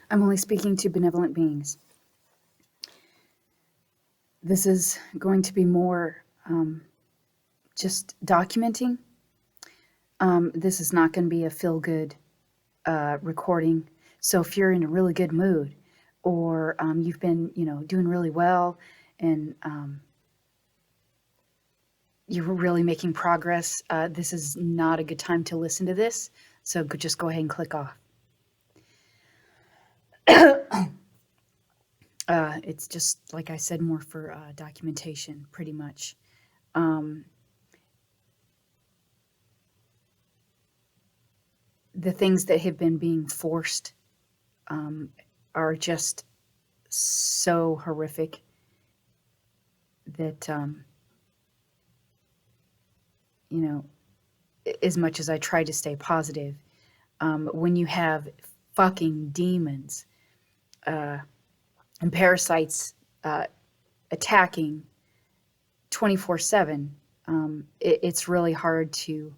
I'm only speaking to benevolent beings. This is going to be more just documenting. This is not going to be a feel-good recording. So if you're in a really good mood, or you've been, doing really well, and you're really making progress, this is not a good time to listen to this. So just go ahead and click off. It's just, like I said, more for documentation, pretty much. The things that have been being forced are just so horrific that, as much as I try to stay positive, when you have fucking demons and parasites attacking 24/7, it's really hard to,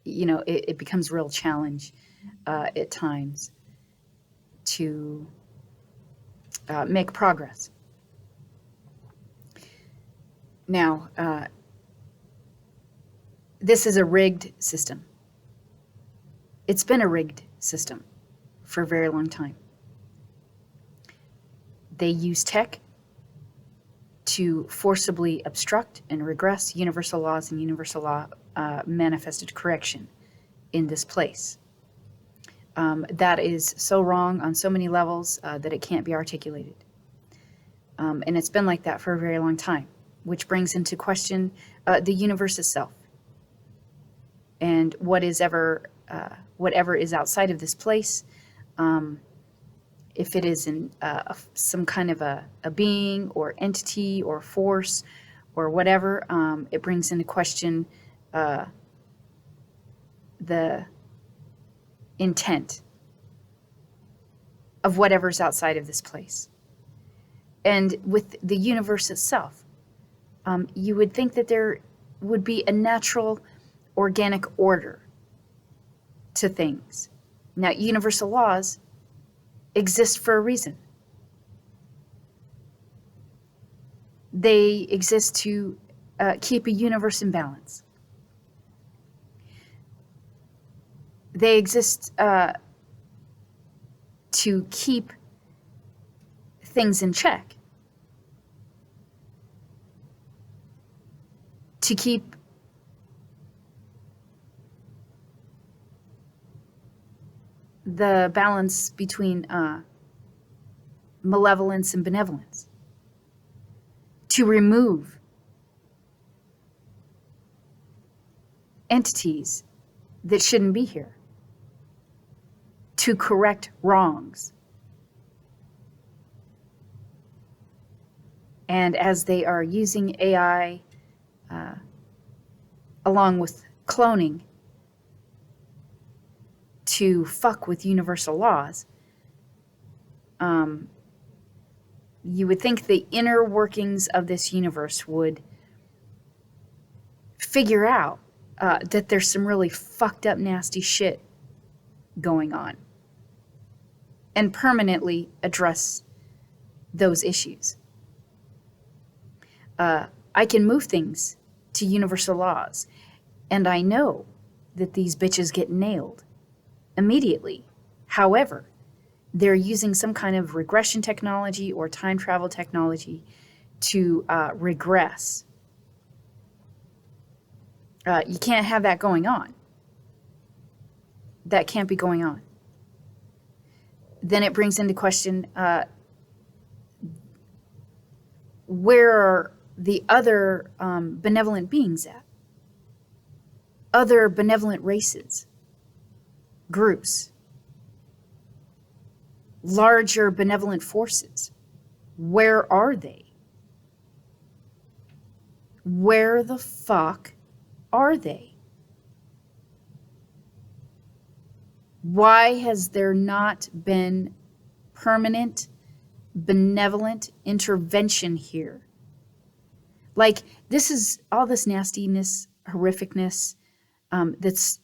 it becomes a real challenge at times to make progress. Now, this is a rigged system. It's been a rigged system for a very long time. They use tech to forcibly obstruct and regress universal laws and universal law manifested correction in this place. That is so wrong on so many levels that it can't be articulated. And it's been like that for a very long time, which brings into question the universe itself. And whatever is outside of this place, if it is in some kind of a being or entity or force or whatever, it brings into question the intent of whatever's outside of this place. And with the universe itself, you would think that there would be a natural organic order to things. Now, universal laws exist for a reason. They exist to keep a universe in balance. They exist to keep things in check, to keep the balance between malevolence and benevolence, to remove entities that shouldn't be here, to correct wrongs. And as they are using AI along with cloning to fuck with universal laws, you would think the inner workings of this universe would figure out that there's some really fucked up, nasty shit going on and permanently address those issues. I can move things to universal laws, and I know that these bitches get nailed immediately. However, they're using some kind of regression technology or time travel technology to regress. You can't have that going on. That can't be going on. Then it brings into question, where are the other benevolent beings at? Other benevolent races, groups, larger benevolent forces. Where are they? Where the fuck are they? Why has there not been permanent benevolent intervention here? Like, this is all this nastiness, horrificness that's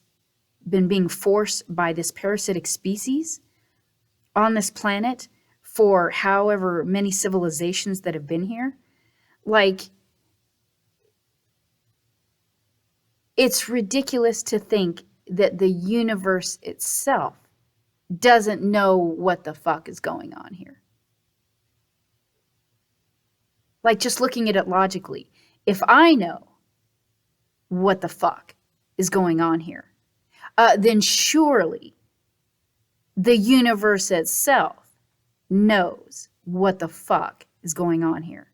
been being forced by this parasitic species on this planet for however many civilizations that have been here. Like, it's ridiculous to think that the universe itself doesn't know what the fuck is going on here. Like, just looking at it logically, if I know what the fuck is going on here, then surely the universe itself knows what the fuck is going on here.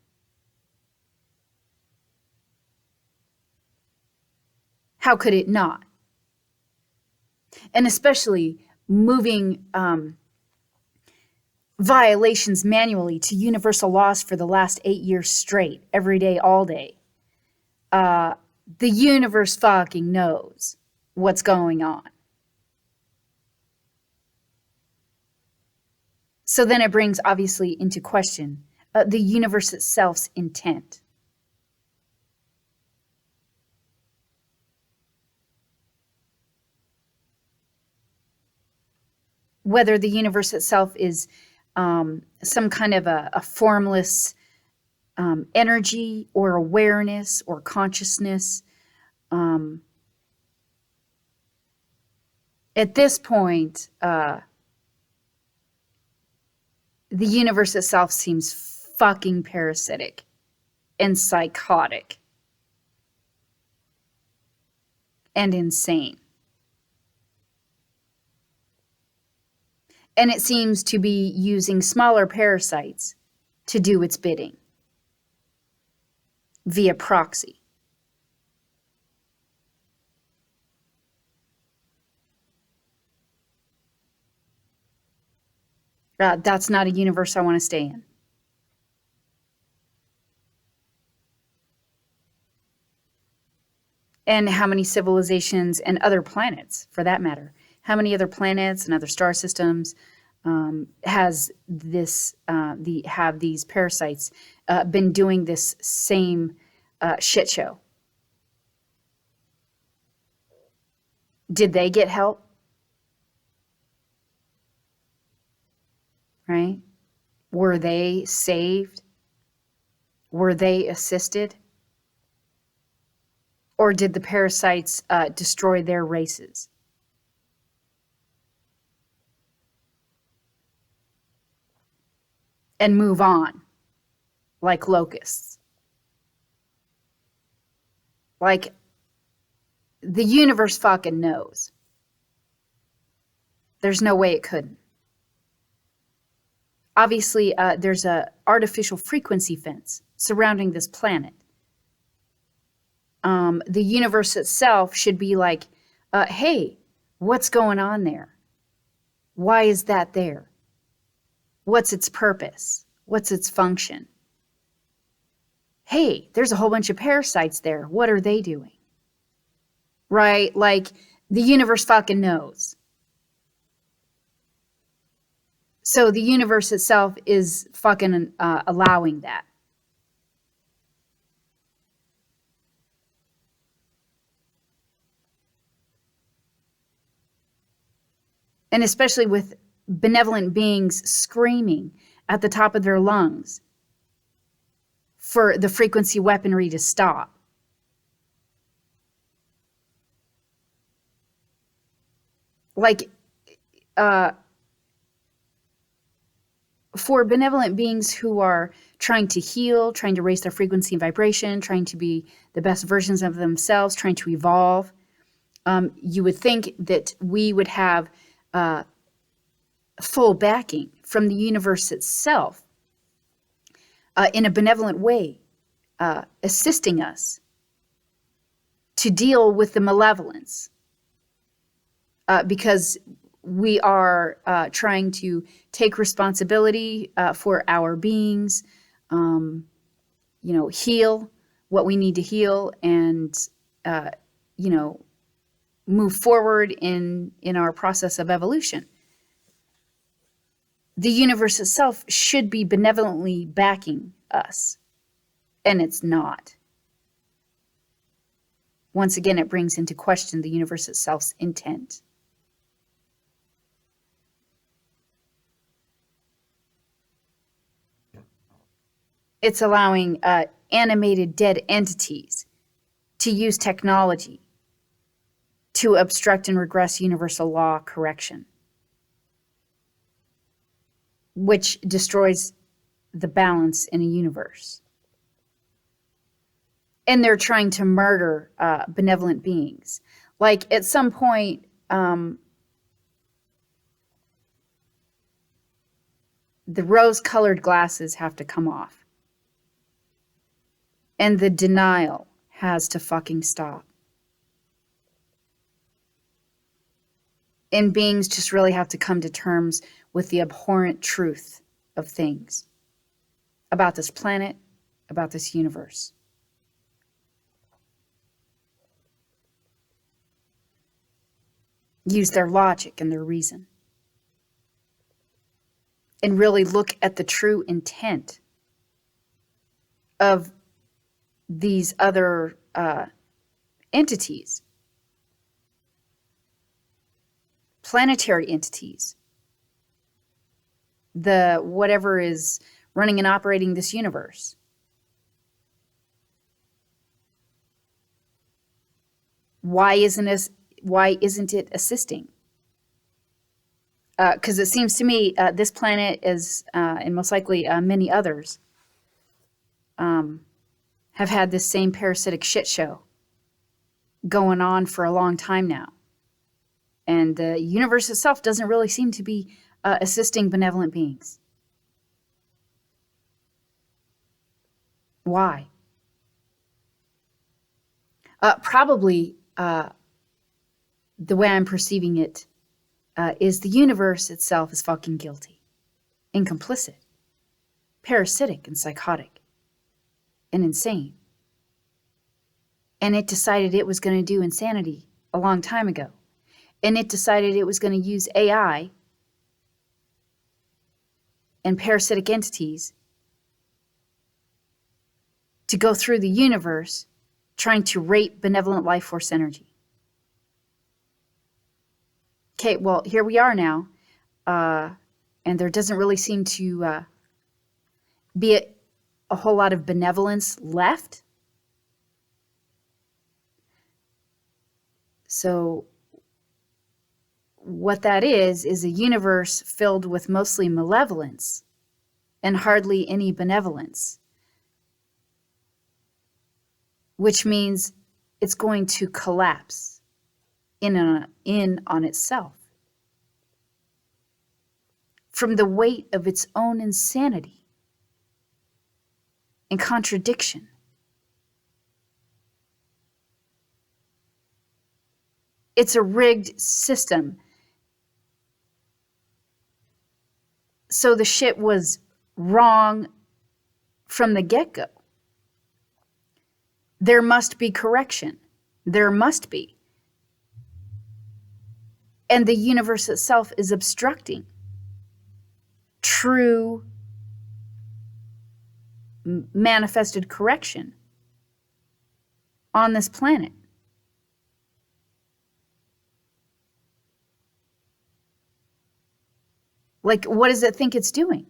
How could it not? And especially moving violations manually to universal laws for the last 8 years straight, every day, all day. The universe fucking knows what's going on. So then it brings, obviously, into question the universe itself's intent. Whether the universe itself is some kind of a formless energy or awareness or consciousness. At this point, the universe itself seems fucking parasitic and psychotic and insane. And it seems to be using smaller parasites to do its bidding via proxy. That's not a universe I want to stay in. And how many civilizations and other planets, for that matter, how many other planets and other star systems has this have these parasites been doing this same shit show? Did they get help? Right? Were they saved? Were they assisted? Or did the parasites destroy their races? And move on like locusts? Like, the universe fucking knows. There's no way it couldn't. Obviously, there's an artificial frequency fence surrounding this planet. The universe itself should be like, hey, what's going on there? Why is that there? What's its purpose? What's its function? Hey, there's a whole bunch of parasites there. What are they doing? Right? Like, the universe fucking knows. So the universe itself is fucking allowing that. And especially with benevolent beings screaming at the top of their lungs for the frequency weaponry to stop. Like, for benevolent beings who are trying to heal, trying to raise their frequency and vibration, trying to be the best versions of themselves, trying to evolve, you would think that we would have full backing from the universe itself in a benevolent way, assisting us to deal with the malevolence, because we are trying to take responsibility for our beings, heal what we need to heal, and move forward in our process of evolution. The universe itself should be benevolently backing us, and it's not. Once again, it brings into question the universe itself's intent. It's allowing animated dead entities to use technology to obstruct and regress universal law correction, which destroys the balance in a universe. And they're trying to murder benevolent beings. Like at some point, the rose-colored glasses have to come off. And the denial has to fucking stop. And beings just really have to come to terms with the abhorrent truth of things about this planet, about this universe. Use their logic and their reason. And really look at the true intent of these other entities. Planetary entities. The whatever is running and operating this universe. Why isn't it assisting? Because it seems to me this planet is, and most likely many others, have had this same parasitic shit show going on for a long time now. And the universe itself doesn't really seem to be assisting benevolent beings. Why? Probably the way I'm perceiving it is the universe itself is fucking guilty and complicit, parasitic and psychotic and insane. And it decided it was going to do insanity a long time ago. And it decided it was going to use AI and parasitic entities to go through the universe trying to rape benevolent life force energy. Okay, well, here we are now, and there doesn't really seem to be a whole lot of benevolence left. So what that is a universe filled with mostly malevolence and hardly any benevolence, which means it's going to collapse in on itself from the weight of its own insanity and contradiction. It's a rigged system. So the shit was wrong from the get-go. There must be correction. There must be. And the universe itself is obstructing true manifested correction on this planet. Like, what does it think it's doing?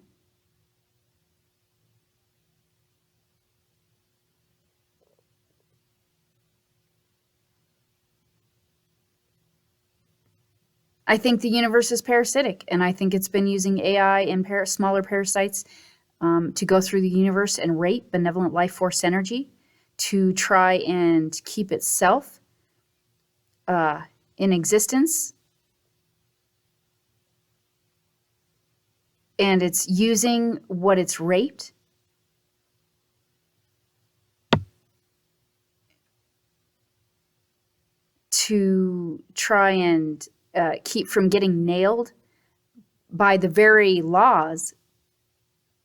I think the universe is parasitic, and I think it's been using AI and smaller parasites to go through the universe and rape benevolent life force energy to try and keep itself in existence. And it's using what it's raped to try and keep from getting nailed by the very laws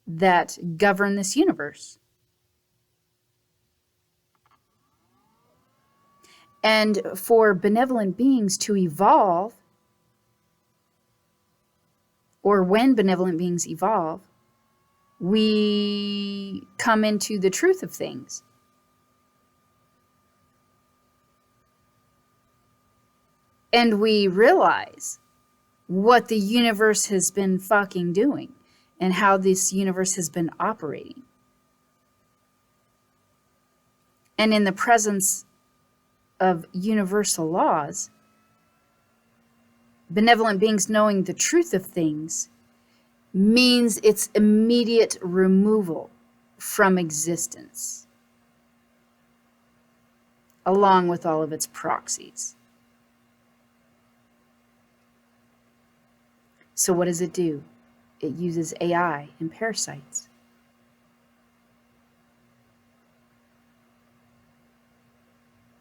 that govern this universe. And for benevolent beings to evolve, or when benevolent beings evolve, we come into the truth of things. And we realize what the universe has been fucking doing and how this universe has been operating. and in the presence of universal laws, benevolent beings knowing the truth of things means its immediate removal from existence, along with all of its proxies. So what does it do? It uses AI and parasites.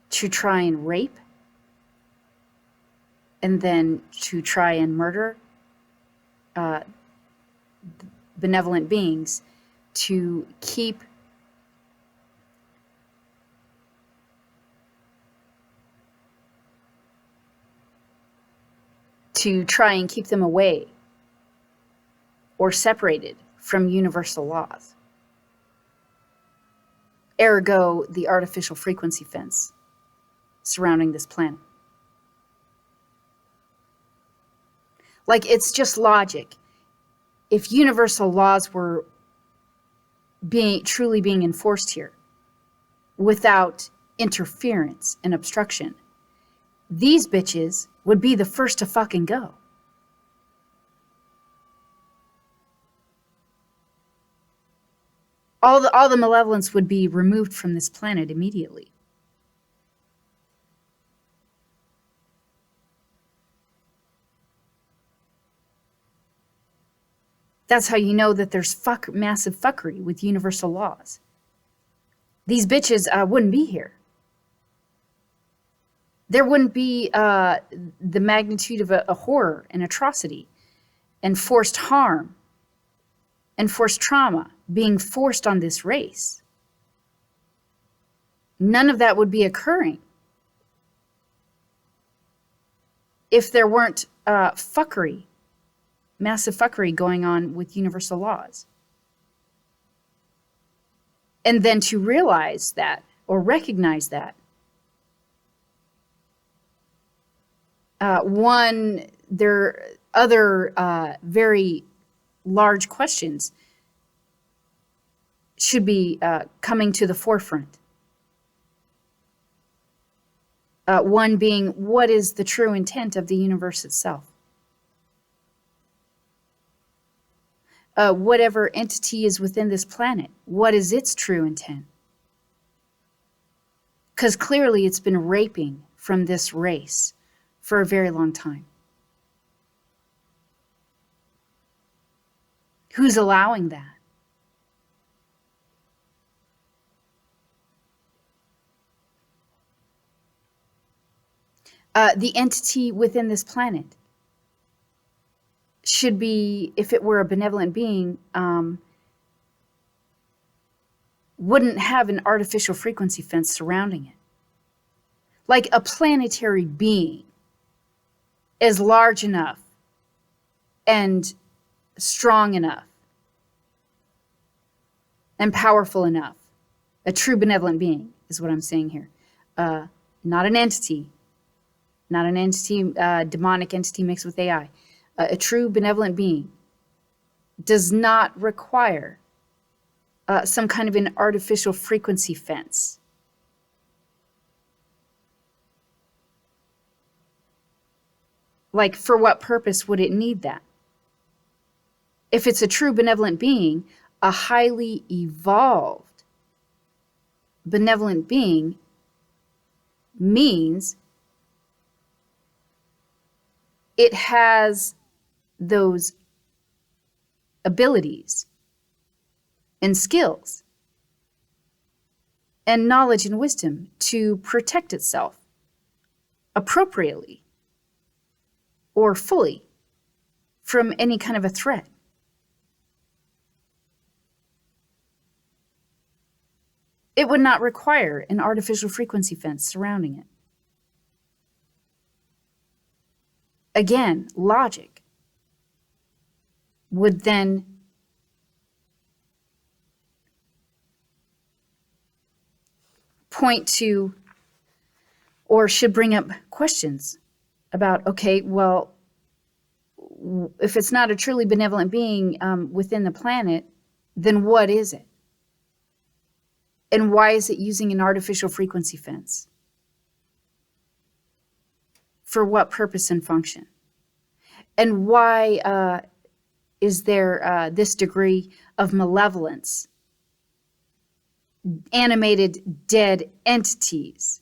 To try and rape, and then to try and murder benevolent beings, to keep them away or separated from universal laws. Ergo, the artificial frequency fence surrounding this planet. Like, it's just logic. If universal laws were truly being enforced here without interference and obstruction, these bitches would be the first to fucking go. All the malevolence would be removed from this planet immediately. That's how you know that there's massive fuckery with universal laws. These bitches wouldn't be here. There wouldn't be the magnitude of a horror and atrocity and forced harm and forced trauma being forced on this race. None of that would be occurring if there weren't fuckery, massive fuckery going on with universal laws. And then to realize that, or recognize that, there are other very large questions should be coming to the forefront. One being, what is the true intent of the universe itself? Whatever entity is within this planet, what is its true intent? Because clearly it's been raping from this race for a very long time. Who's allowing that? The entity within this planet should be, if it were a benevolent being, wouldn't have an artificial frequency fence surrounding it. Like a planetary being is large enough and strong enough and powerful enough. A true benevolent being is what I'm saying here. Not an entity, demonic entity mixed with AI. A true benevolent being does not require some kind of an artificial frequency fence. Like, for what purpose would it need that? If it's a true benevolent being, a highly evolved benevolent being means it has those abilities and skills and knowledge and wisdom to protect itself appropriately or fully from any kind of a threat. It would not require an artificial frequency fence surrounding it. Again, logic would then point to, or should bring up questions about, okay, well, if it's not a truly benevolent being within the planet, then what is it? And why is it using an artificial frequency fence? For what purpose and function? And why is there this degree of malevolence? Animated dead entities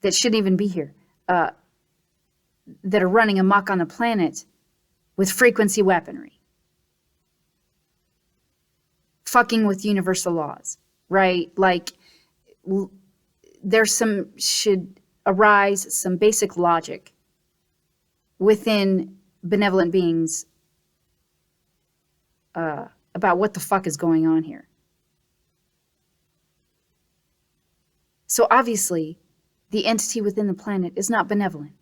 that shouldn't even be here, that are running amok on the planet with frequency weaponry, fucking with universal laws, right? Like, should arise some basic logic within benevolent beings about what the fuck is going on here. So obviously, the entity within the planet is not benevolent.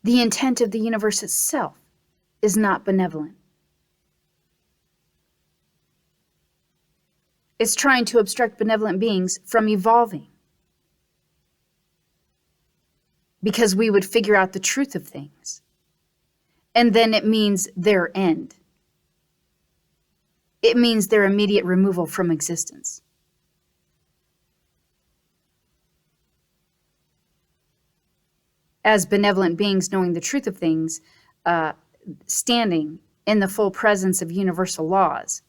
The intent of the universe itself is not benevolent. It's trying to obstruct benevolent beings from evolving, because we would figure out the truth of things. And then it means their end. It means their immediate removal from existence. As benevolent beings knowing the truth of things, standing in the full presence of universal laws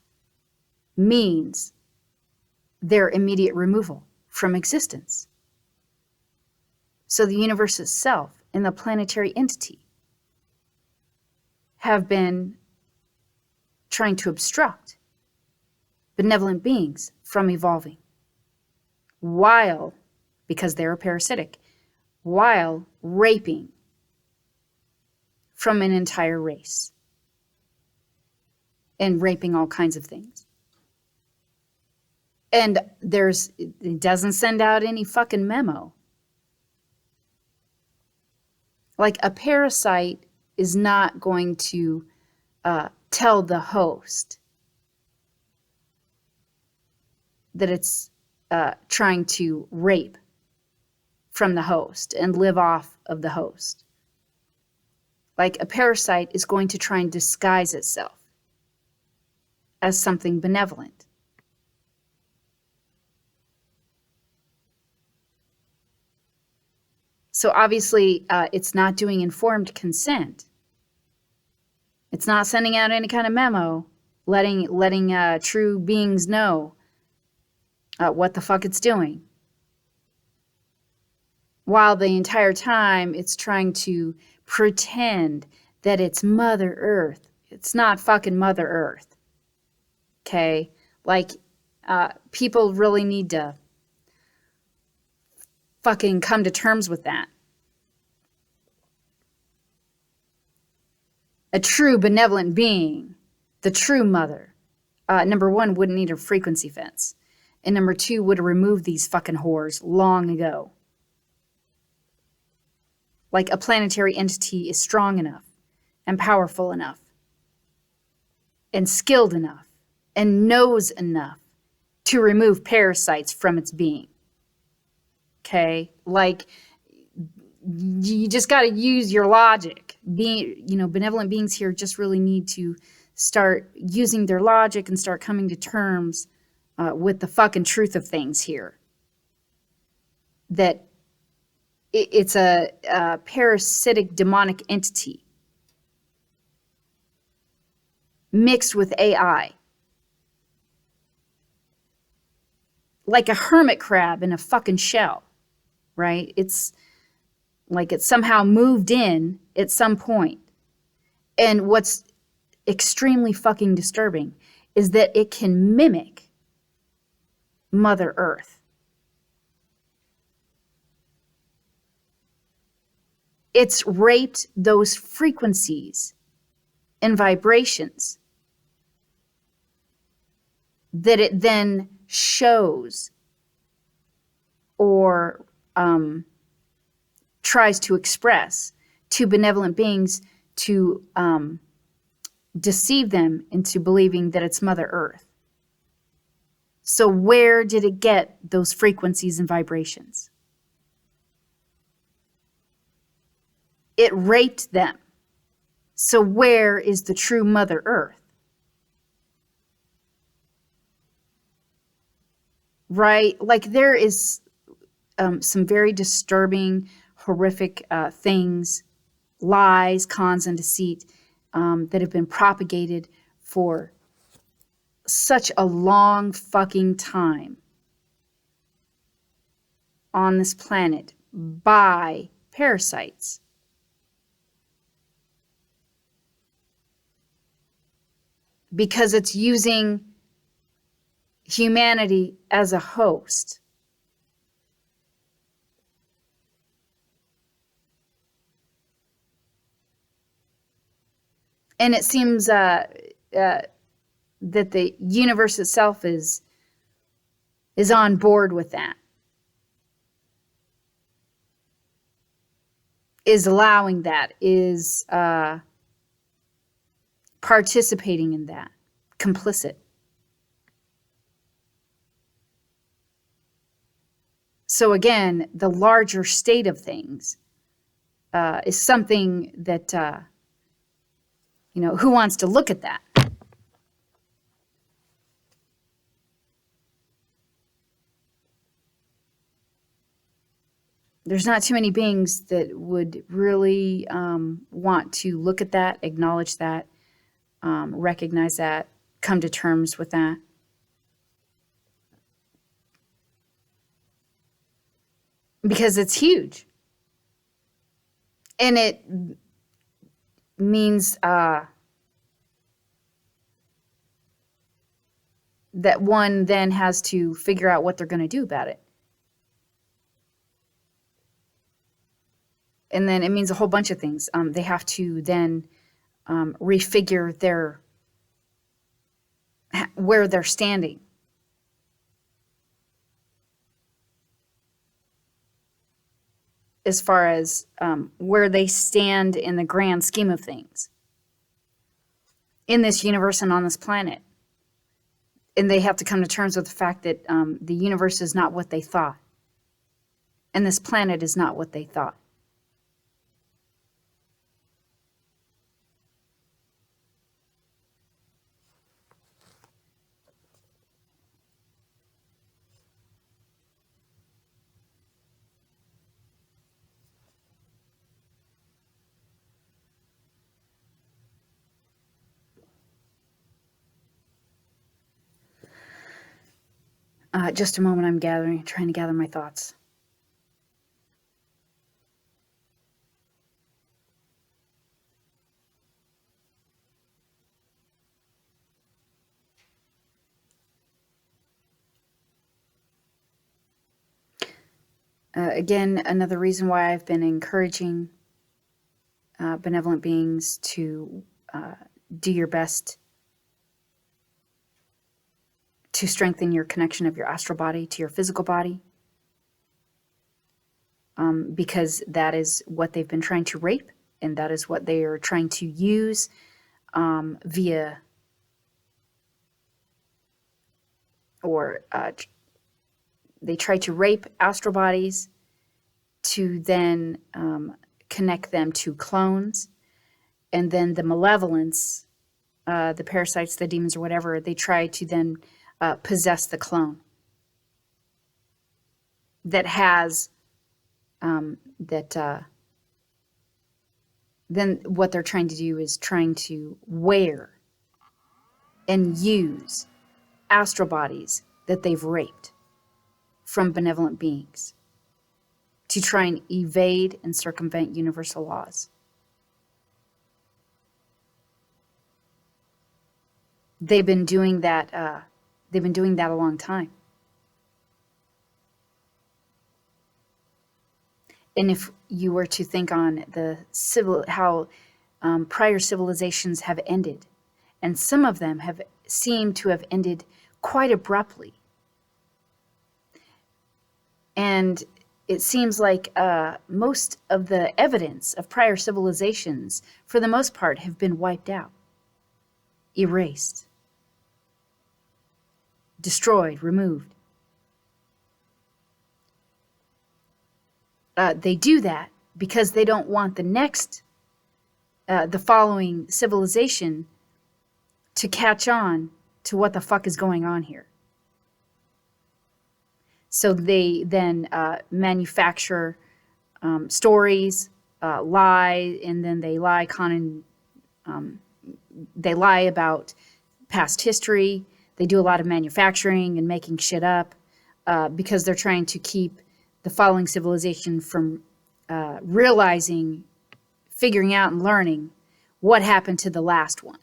means their immediate removal from existence. So the universe itself and the planetary entity have been trying to obstruct benevolent beings from evolving, while, because they're parasitic, while raping from an entire race and raping all kinds of things. And it doesn't send out any fucking memo. Like, a parasite is not going to tell the host that it's trying to rape from the host and live off of the host. Like, a parasite is going to try and disguise itself as something benevolent. So obviously, it's not doing informed consent. It's not sending out any kind of memo, letting true beings know what the fuck it's doing. While the entire time it's trying to pretend that it's Mother Earth. It's not fucking Mother Earth. Okay? Like, people really need to fucking come to terms with that. A true benevolent being, the true mother, number one, wouldn't need a frequency fence. And number two, would have removed these fucking whores long ago. Like, a planetary entity is strong enough and powerful enough and skilled enough and knows enough to remove parasites from its being. Okay? Like, you just got to use your logic. Benevolent beings here just really need to start using their logic and start coming to terms with the fucking truth of things here. That it's a parasitic demonic entity mixed with AI. Like a hermit crab in a fucking shell, right? It's like it somehow moved in at some point. And what's extremely fucking disturbing is that it can mimic Mother Earth. It's raped those frequencies and vibrations that it then shows or tries to express to benevolent beings to deceive them into believing that it's Mother Earth. So where did it get those frequencies and vibrations? It raped them. So where is the true Mother Earth? right? Like there is some very disturbing, horrific things, lies, cons, and deceit that have been propagated for such a long fucking time on this planet by parasites. Because it's using humanity as a host. And it seems that the universe itself is on board with that, is allowing that, is participating in that, complicit. So again, the larger state of things is something that, who wants to look at that? There's not too many beings that would really want to look at that, acknowledge that, recognize that, come to terms with that. Because it's huge. And it means that one then has to figure out what they're going to do about it. And then it means a whole bunch of things. They have to then refigure where they're standing. As far as where they stand in the grand scheme of things. In this universe and on this planet. And they have to come to terms with the fact that the universe is not what they thought. And this planet is not what they thought. Just a moment, I'm trying to gather my thoughts. Again, another reason why I've been encouraging benevolent beings to do your best to strengthen your connection of your astral body to your physical body, because that is what they've been trying to rape, and that is what they are trying to use via they try to rape astral bodies to then connect them to clones, and then the malevolence, the parasites, the demons, or whatever, they try to then possess the clone that has then what they're trying to do is trying to wear and use astral bodies that they've raped from benevolent beings to try and evade and circumvent universal laws. They've been doing that a long time. And if you were to think on how prior civilizations have ended, and some of them have seemed to have ended quite abruptly. And it seems like most of the evidence of prior civilizations, for the most part, have been wiped out, erased, destroyed, removed. They do that because they don't want the following civilization to catch on to what the fuck is going on here. So they then manufacture stories, lie, and then they lie they lie about past history. They do a lot of manufacturing and making shit up because they're trying to keep the following civilization from realizing, figuring out, and learning what happened to the last one.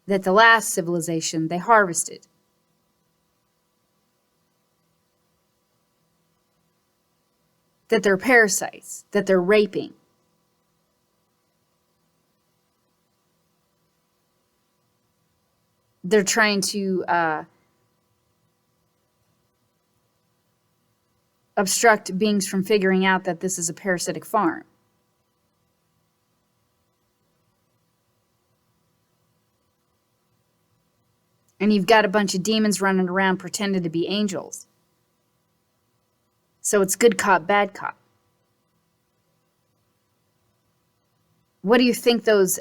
That the last civilization they harvested. That they're parasites, that they're raping. They're trying to obstruct beings from figuring out that this is a parasitic farm. And you've got a bunch of demons running around pretending to be angels. So it's good cop, bad cop. What do you think those,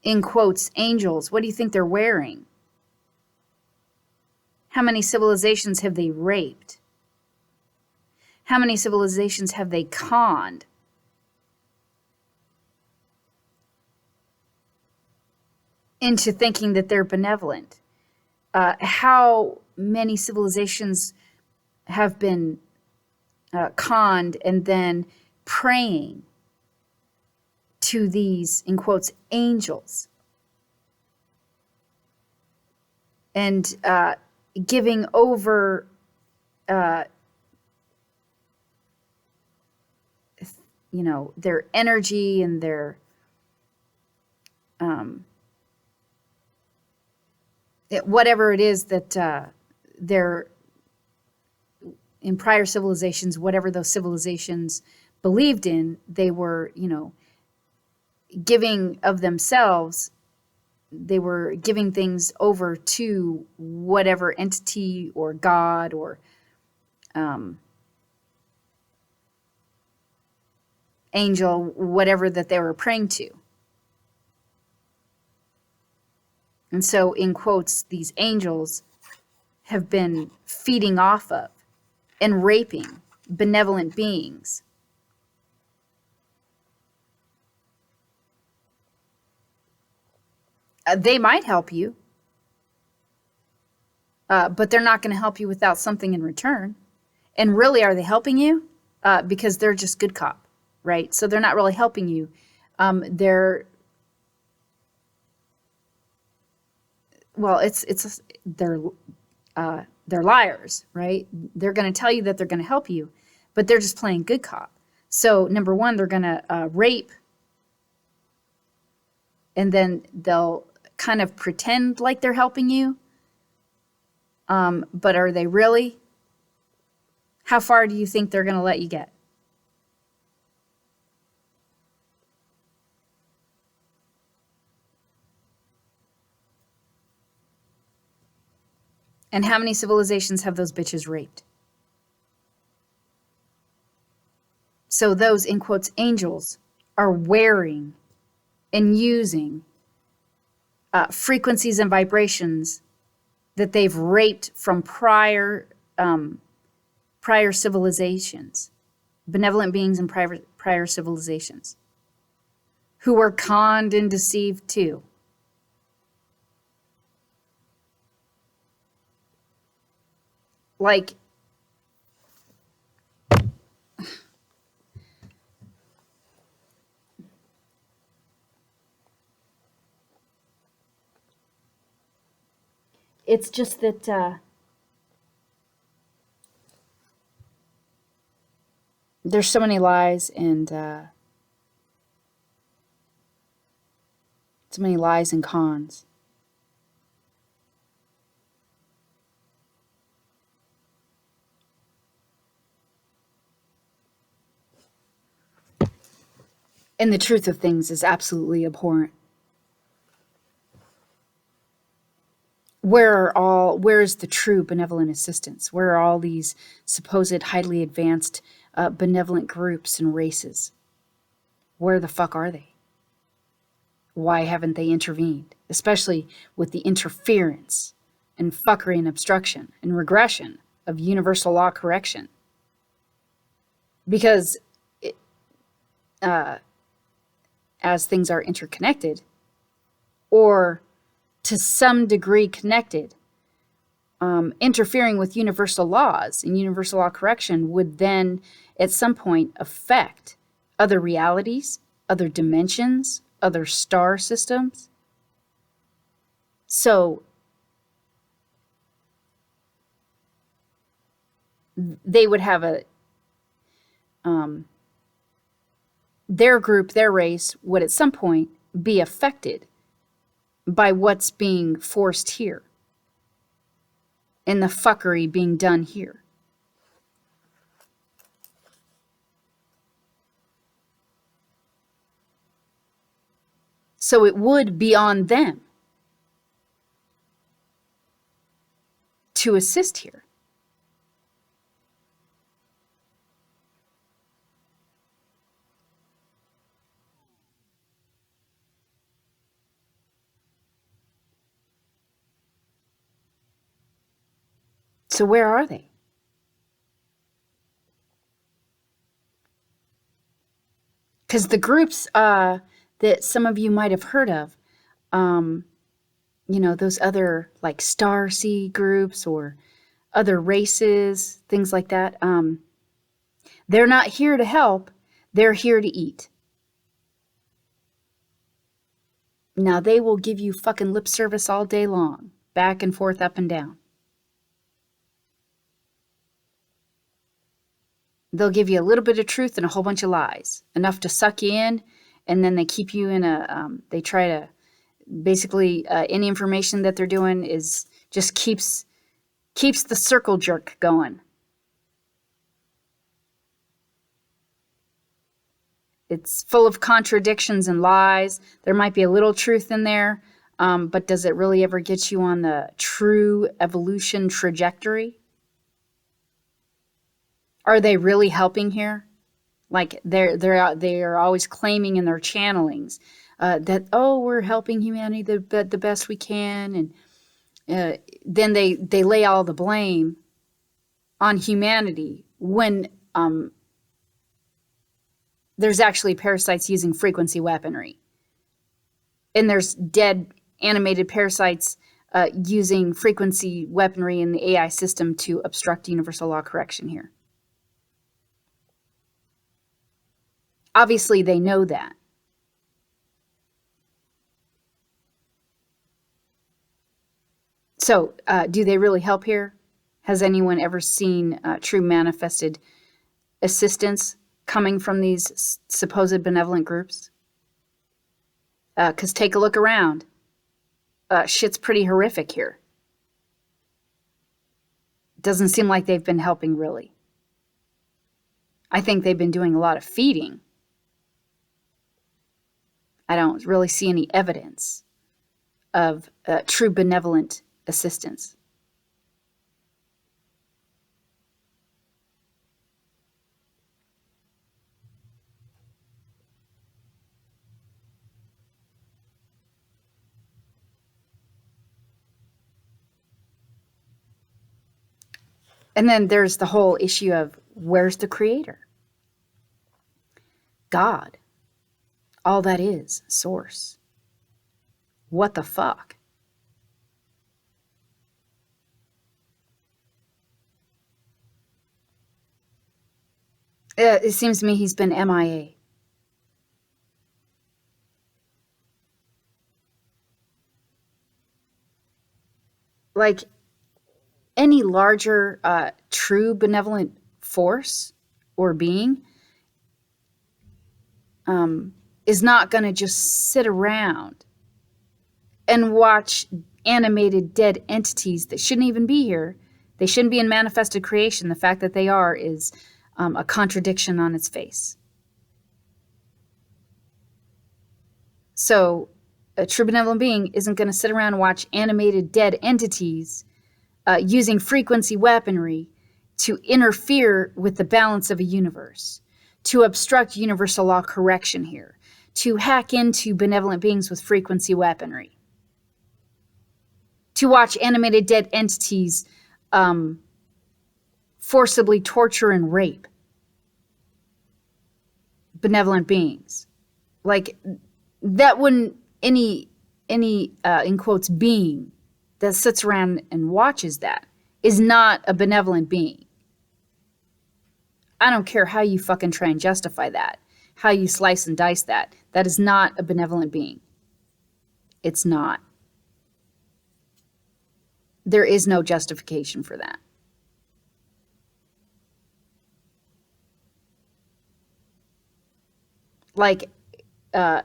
in quotes, angels, what do you think they're wearing? How many civilizations have they raped? How many civilizations have they conned? Into thinking that they're benevolent? How many civilizations have been conned and then praying to these, in quotes, angels, and giving over their energy and their whatever it is that they're in prior civilizations, whatever those civilizations believed in, they were, giving of themselves. They were giving things over to whatever entity or God or angel, whatever that they were praying to. And so, in quotes, these angels have been feeding off of and raping benevolent beings. They might help you, but they're not going to help you without something in return. And really, are they helping you? Because they're just good cop, right? So they're not really helping you. They're liars, right? They're going to tell you that they're going to help you, but they're just playing good cop. So number one, they're going to rape, and then they'll kind of pretend like they're helping you. But are they really? How far do you think they're going to let you get? And how many civilizations have those bitches raped? So those, in quotes, angels are wearing and using frequencies and vibrations that they've raped from prior civilizations, benevolent beings in prior civilizations, who were conned and deceived too. Like, it's just that there's so many lies and so many lies and cons. And the truth of things is absolutely abhorrent. Where is the true benevolent assistance? Where are all these supposed highly advanced benevolent groups and races? Where the fuck are they? Why haven't they intervened? Especially with the interference and fuckery and obstruction and regression of universal law correction. Because as things are interconnected, or to some degree connected, interfering with universal laws and universal law correction would then at some point affect other realities, other dimensions, other star systems. So they would have their group, their race would at some point be affected by what's being forced here and the fuckery being done here. So it would be on them to assist here. So where are they? Because the groups that some of you might have heard of, you know, those other like star sea groups or other races, things like that, they're not here to help. They're here to eat. Now, they will give you fucking lip service all day long, back and forth, up and down. They'll give you a little bit of truth and a whole bunch of lies, enough to suck you in, and then they keep you in they try to, basically, any information that they're doing is just keeps the circle jerk going. It's full of contradictions and lies. There might be a little truth in there, but does it really ever get you on the true evolution trajectory? Are they really helping here? Like they're always claiming in their channelings that, oh, we're helping humanity the best we can, and then they lay all the blame on humanity when there's actually parasites using frequency weaponry, and there's dead animated parasites using frequency weaponry in the AI system to obstruct universal law correction here. Obviously, they know that. So, do they really help here? Has anyone ever seen true manifested assistance coming from these supposed benevolent groups? Because take a look around. Shit's pretty horrific here. Doesn't seem like they've been helping, really. I think they've been doing a lot of feeding. I don't really see any evidence of true benevolent assistance. And then there's the whole issue of where's the creator? God. All that is, source. What the fuck? It seems to me he's been MIA. Like any larger true benevolent force or being is not going to just sit around and watch animated dead entities that shouldn't even be here. They shouldn't be in manifested creation. The fact that they are is a contradiction on its face. So a true benevolent being isn't going to sit around and watch animated dead entities using frequency weaponry to interfere with the balance of a universe, to obstruct universal law correction here, to hack into benevolent beings with frequency weaponry, to watch animated dead entities forcibly torture and rape benevolent beings. Like, that wouldn't, any in quotes being that sits around and watches that is not a benevolent being. I don't care how you fucking try and justify that, how you slice and dice that. That is not a benevolent being. It's not. There is no justification for that. Like, there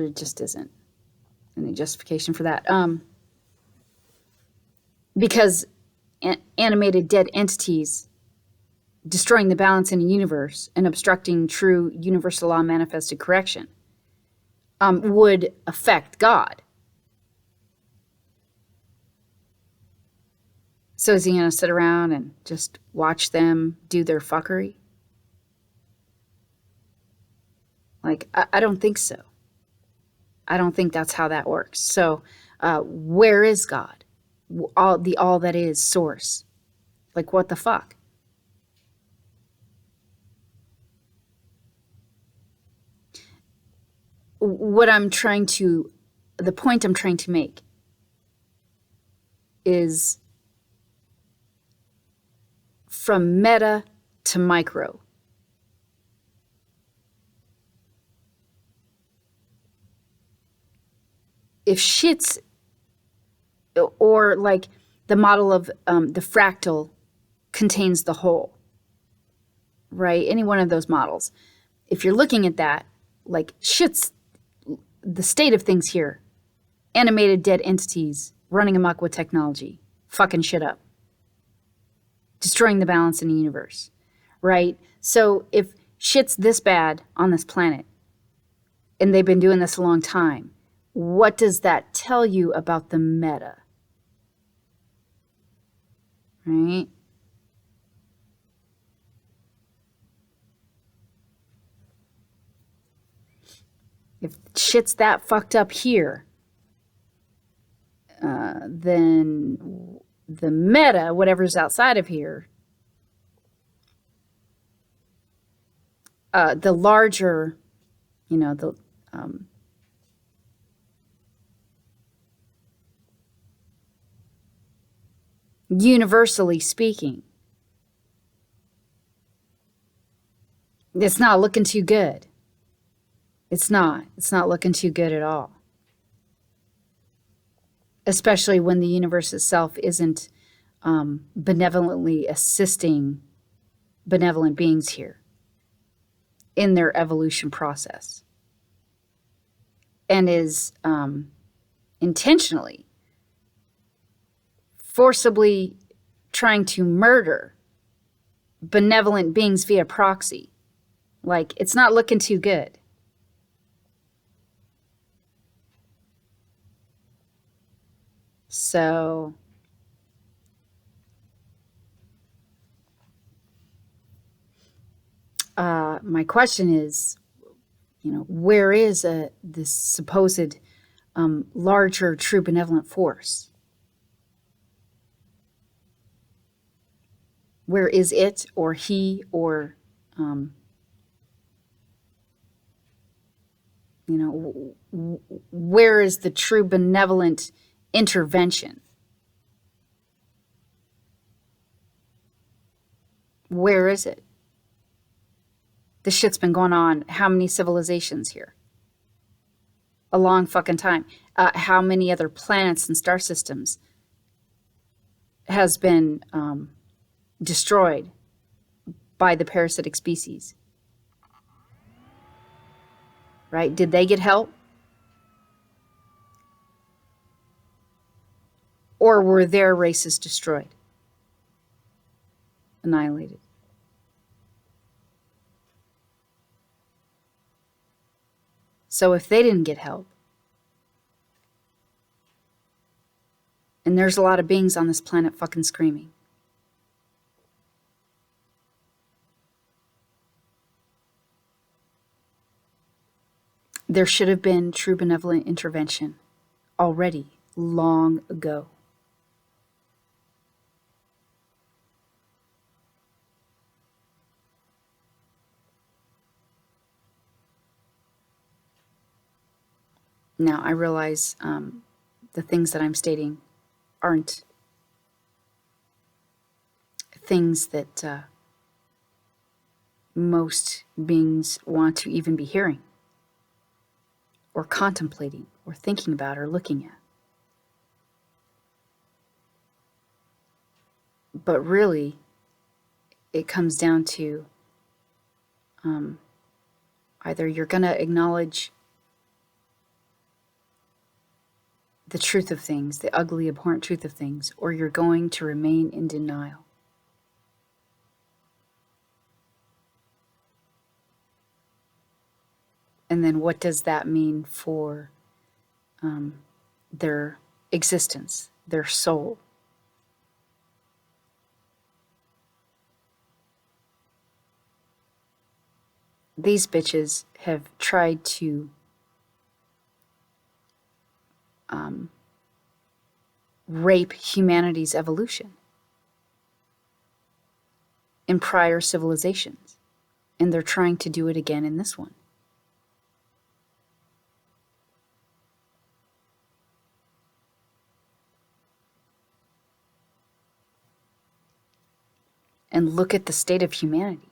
just isn't any justification for that. Because animated dead entities destroying the balance in the universe and obstructing true universal law manifested correction would affect God. So is he going to sit around and just watch them do their fuckery? Like, I don't think so. I don't think that's how that works. So where is God? All that is source. Like, what the fuck? The point I'm trying to make is from meta to micro. If shit's, or like the model of the fractal contains the whole, right? Any one of those models. If you're looking at that, like, shit's the state of things here. Animated dead entities running amok with technology, fucking shit up, destroying the balance in the universe, right? So if shit's this bad on this planet, and they've been doing this a long time, what does that tell you about the meta? Right? If shit's that fucked up here, then the meta, whatever's outside of here, the larger, the universally speaking, it's not looking too good. It's not looking too good at all. Especially when the universe itself isn't benevolently assisting benevolent beings here in their evolution process, and is intentionally, forcibly trying to murder benevolent beings via proxy. Like, it's not looking too good. So my question is, where is this supposed larger true benevolent force? Where is it, or he, or where is the true benevolent intervention? Where is it? This shit's been going on how many civilizations here? A long fucking time. How many other planets and star systems has been destroyed by the parasitic species? Right? Did they get help? Or were their races destroyed? Annihilated? So if they didn't get help, and there's a lot of beings on this planet fucking screaming, There should have been true benevolent intervention already, long ago. Now, I realize the things that I'm stating aren't things that most beings want to even be hearing, or contemplating, or thinking about, or looking at. But really, it comes down to either you're going to acknowledge the truth of things, the ugly, abhorrent truth of things, or you're going to remain in denial. And then what does that mean for their existence, their soul? These bitches have tried to rape humanity's evolution in prior civilizations, and they're trying to do it again in this one. And look at the state of humanity.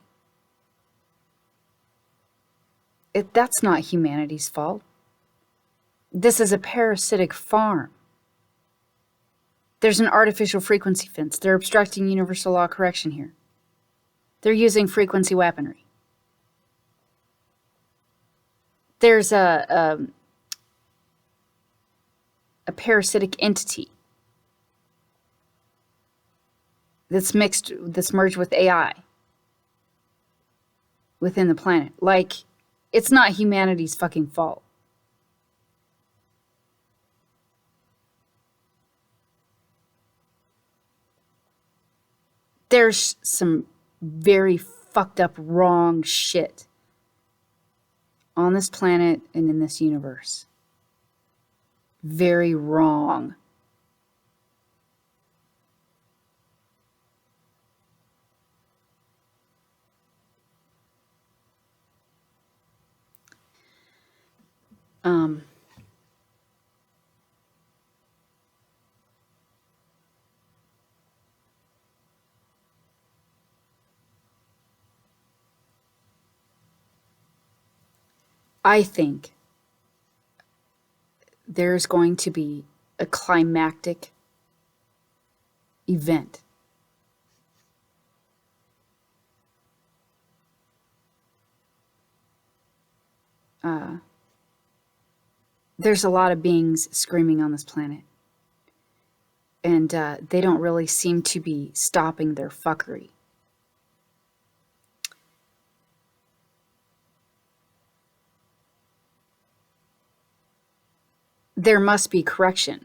That's not humanity's fault. This is a parasitic farm. There's an artificial frequency fence. They're obstructing universal law correction here. They're using frequency weaponry. There's a parasitic entity that's merged with AI within the planet. Like, it's not humanity's fucking fault. There's some very fucked up wrong shit on this planet and in this universe. Very wrong. I think there's going to be a climactic event. There's a lot of beings screaming on this planet, and they don't really seem to be stopping their fuckery. There must be correction.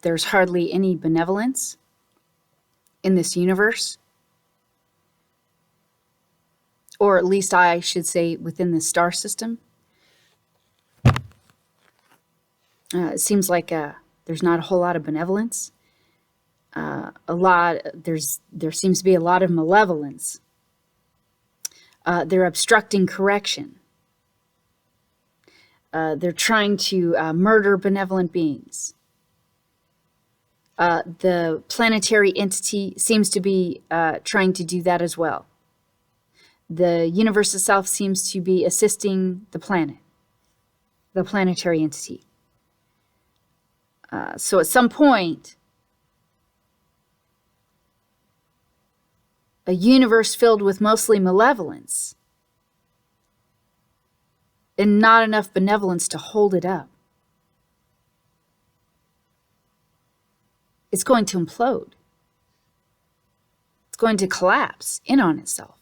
There's hardly any benevolence in this universe, or at least I should say within the star system. It seems like there's not a whole lot of benevolence. There seems to be a lot of malevolence. They're obstructing correction. They're trying to murder benevolent beings. The planetary entity seems to be trying to do that as well. The universe itself seems to be assisting the planet, the planetary entity. So at some point, a universe filled with mostly malevolence and not enough benevolence to hold it up, it's going to implode. It's going to collapse in on itself.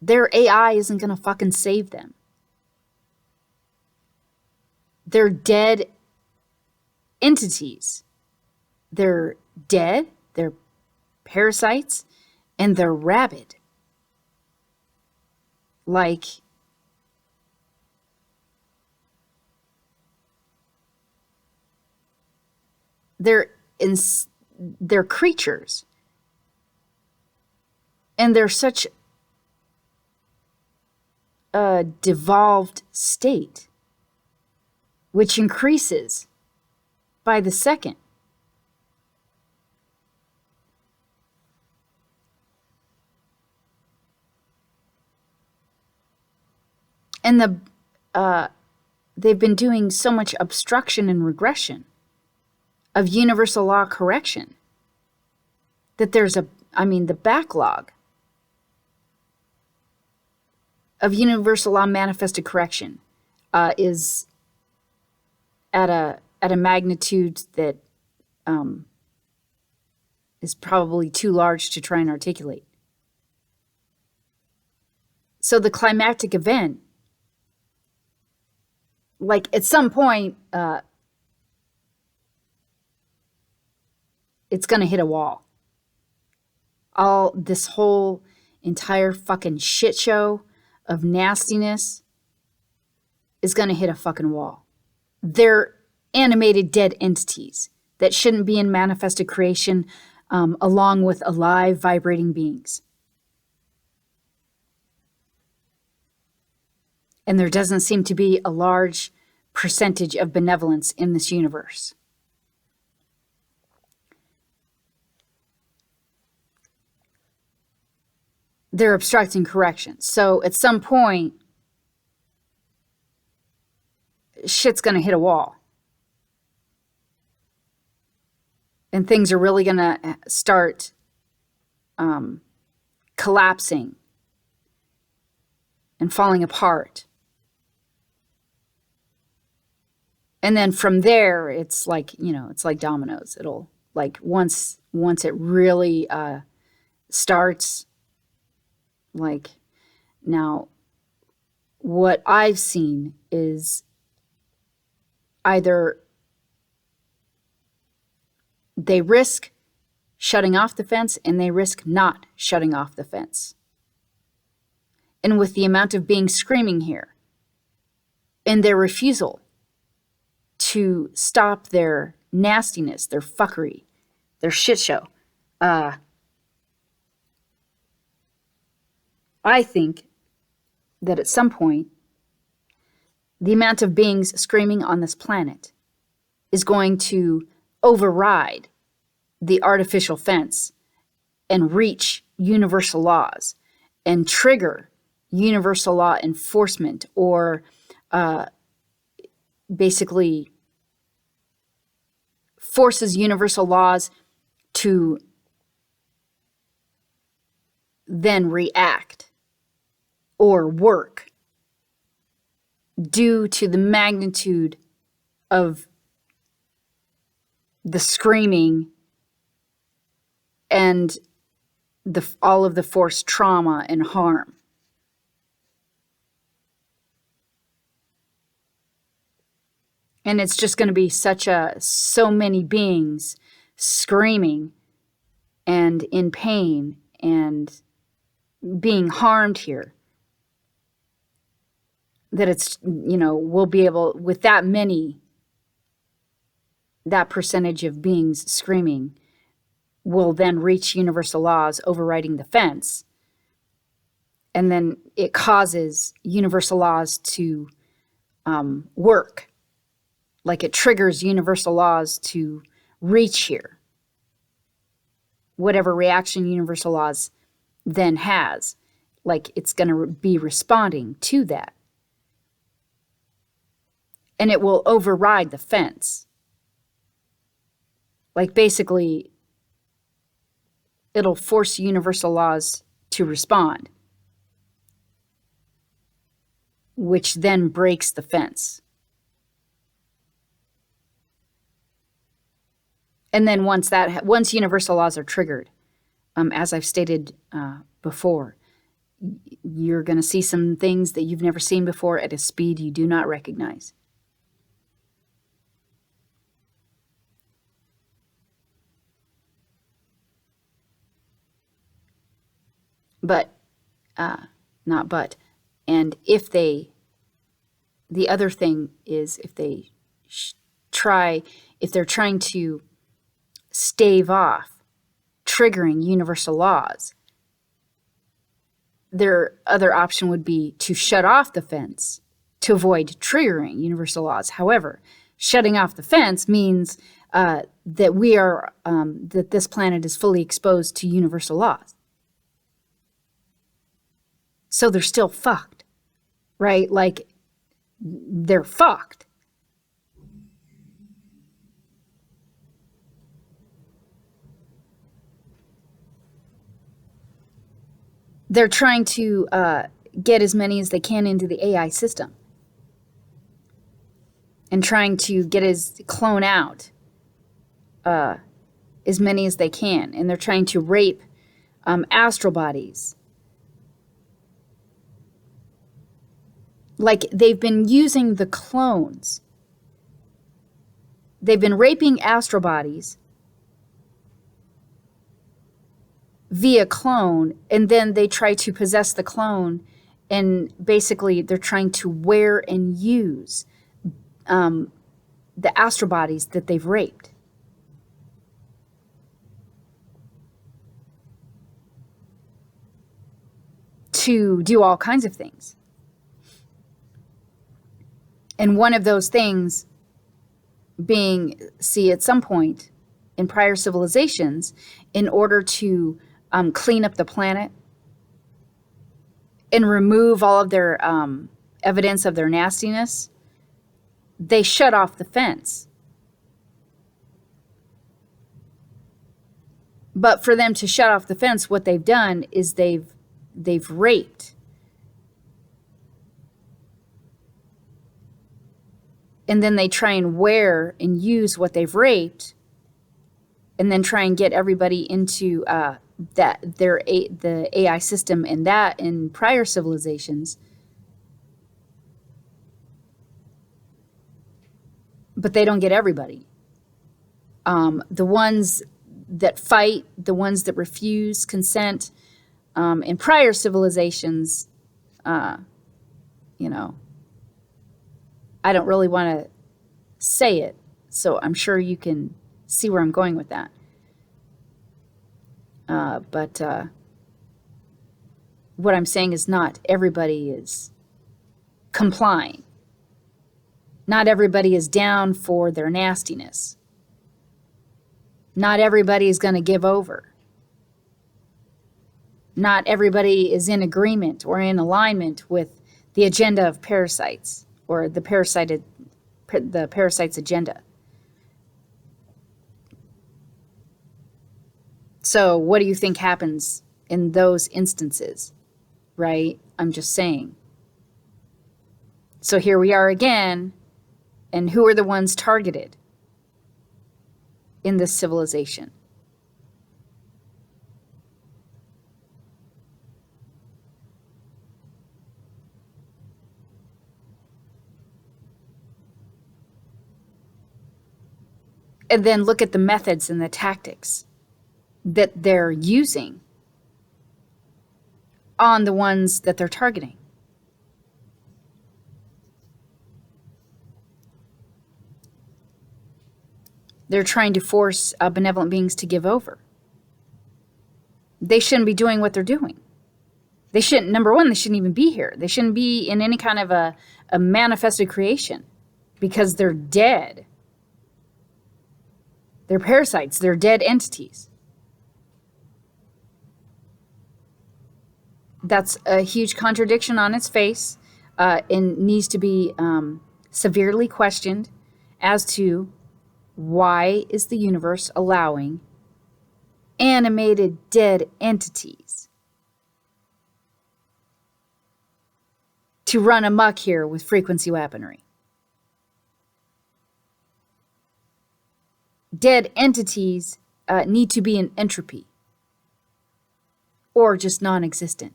Their AI isn't going to fucking save them. They're dead entities. They're dead, they're parasites, and they're rabid. like they're creatures, and they're such a devolved state, which increases by the second. And they've been doing so much obstruction and regression of universal law correction that there's the backlog of universal law manifested correction is at a magnitude that is probably too large to try and articulate. So the climactic event, like at some point, it's going to hit a wall. This whole entire fucking shit show of nastiness is going to hit a fucking wall. They're animated dead entities that shouldn't be in manifested creation, along with alive, vibrating beings. And there doesn't seem to be a large percentage of benevolence in this universe. They're obstructing correction. So at some point, shit's going to hit a wall. And things are really going to start collapsing and falling apart. And then from there, it's like, it's like dominoes. It'll, like, once it really starts, like, now, what I've seen is either they risk shutting off the fence and they risk not shutting off the fence. And with the amount of being screaming here and their refusal to stop their nastiness, their fuckery, their shit show, I think that at some point, the amount of beings screaming on this planet is going to override the artificial fence and reach universal laws and trigger universal law enforcement, or basically forces universal laws to then react or work due to the magnitude of the screaming and all of the forced trauma and harm. And it's just going to be so many beings screaming and in pain and being harmed here, that it's, we'll be able, with that percentage of beings screaming, will then reach universal laws overriding the fence. And then it causes universal laws to work. Like, it triggers universal laws to reach here. Whatever reaction universal laws then has, like, it's going to be responding to that. And it will override the fence. Like, basically, it'll force universal laws to respond, which then breaks the fence. And then once universal laws are triggered, as I've stated before, you're going to see some things that you've never seen before at a speed you do not recognize. But, And if they, the other thing is if they if they're trying to stave off triggering universal laws, their other option would be to shut off the fence to avoid triggering universal laws. However, shutting off the fence means that we are, that this planet is fully exposed to universal laws. So they're still fucked, right? Like, they're fucked. They're trying to get as many as they can into the AI system and trying to clone out as many as they can. And they're trying to rape astral bodies. Like, they've been using the clones. They've been raping astral bodies via clone, and then they try to possess the clone, and basically they're trying to wear and use the astral bodies that they've raped. To do all kinds of things. And one of those things being, at some point in prior civilizations, in order to clean up the planet and remove all of their evidence of their nastiness, they shut off the fence. But for them to shut off the fence, what they've done is they've raped. And then they try and wear and use what they've raped, and then try and get everybody into the AI system, and that in prior civilizations. But they don't get everybody. The ones that fight, the ones that refuse consent, in prior civilizations, you know, I don't really want to say it, so I'm sure you can see where I'm going with that. But what I'm saying is not everybody is complying. Not everybody is down for their nastiness. Not everybody is going to give over. Not everybody is in agreement or in alignment with the agenda of parasites, or the parasite's agenda. So what do you think happens in those instances, right? I'm just saying. So here we are again, and who are the ones targeted in this civilization? And then look at the methods and the tactics that they're using on the ones that they're targeting. They're trying to force benevolent beings to give over. They shouldn't be doing what they're doing. They shouldn't, number one, they shouldn't even be here. They shouldn't be in any kind of a manifested creation, because they're dead. They're parasites. They're dead entities. That's a huge contradiction on its face, and needs to be severely questioned as to why is the universe allowing animated dead entities to run amok here with frequency weaponry. Dead entities need to be in entropy or just non-existent.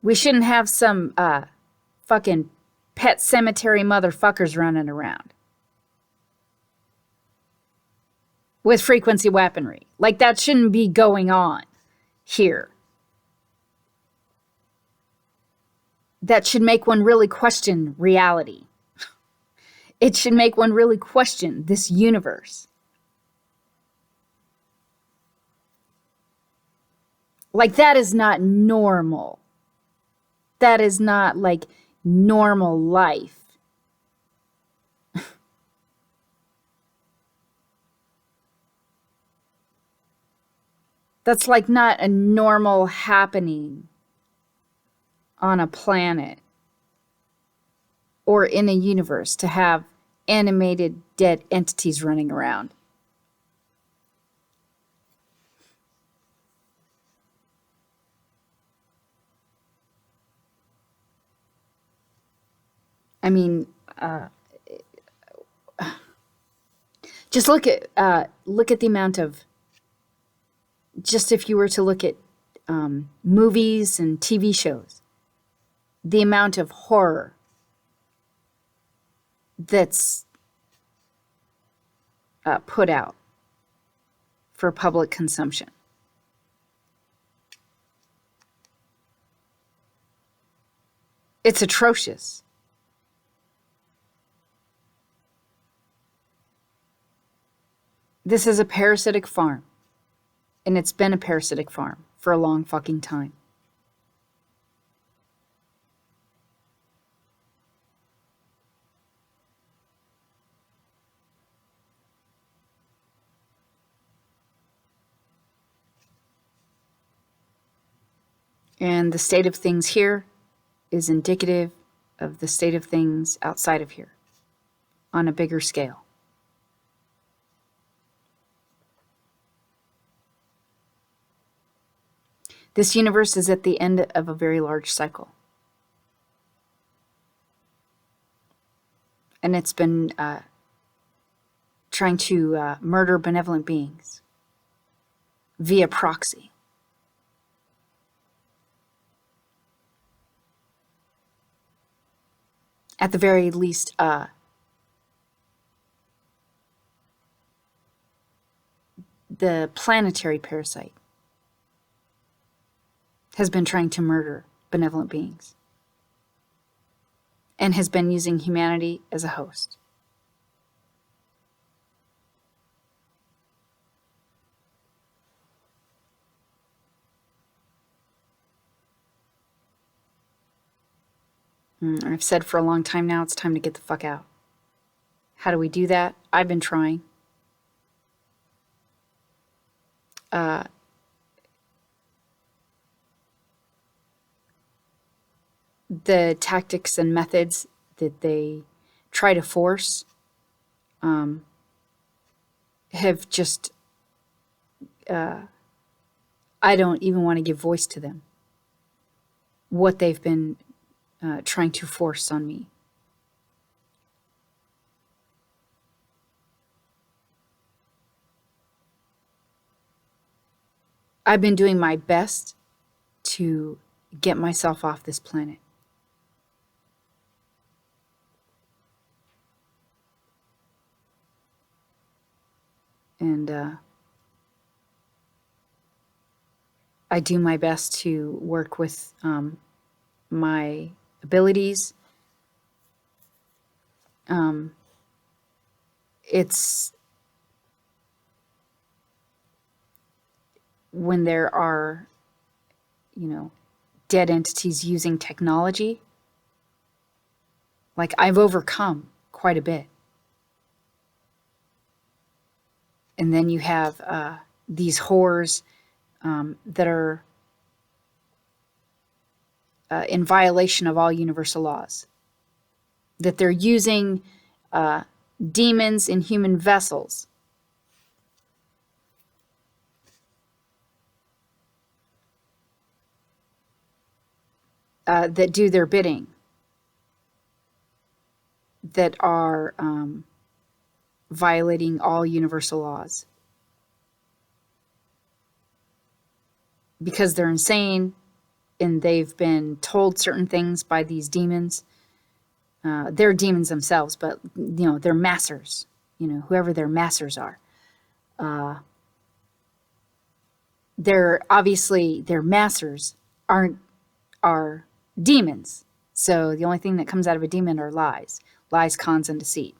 We shouldn't have some fucking pet cemetery motherfuckers running around. with frequency weaponry. Like, that shouldn't be going on here. That should make one really question reality. It should make one really question this universe. Like, that is not normal. That is not like normal life. That's like not a normal happening on a planet or in a universe to have animated dead entities running around. I mean, just look at the amount of, just if you were to look at movies and TV shows, the amount of horror that's put out for public consumption. It's atrocious. This is a parasitic farm, and it's been a parasitic farm for a long fucking time. And the state of things here is indicative of the state of things outside of here on a bigger scale. This universe is at the end of a very large cycle. And it's been trying to murder benevolent beings via proxy. At the very least, the planetary parasite has been trying to murder benevolent beings and has been using humanity as a host. I've said for a long time now, it's time to get the fuck out. How do we do that? I've been trying. The tactics and methods that they try to force have just, I don't even want to give voice to them. What they've been trying to force on me. I've been doing my best to get myself off this planet. And I do my best to work with my abilities. It's when there are, dead entities using technology, like I've overcome quite a bit. And then you have these whores that are in violation of all universal laws. That they're using demons in human vessels. That do their bidding. That are violating all universal laws. Because they're insane and they've been told certain things by these demons. They're demons themselves, but, they're masters, whoever their masters are. obviously their masters are demons. So the only thing that comes out of a demon are lies, cons, and deceit.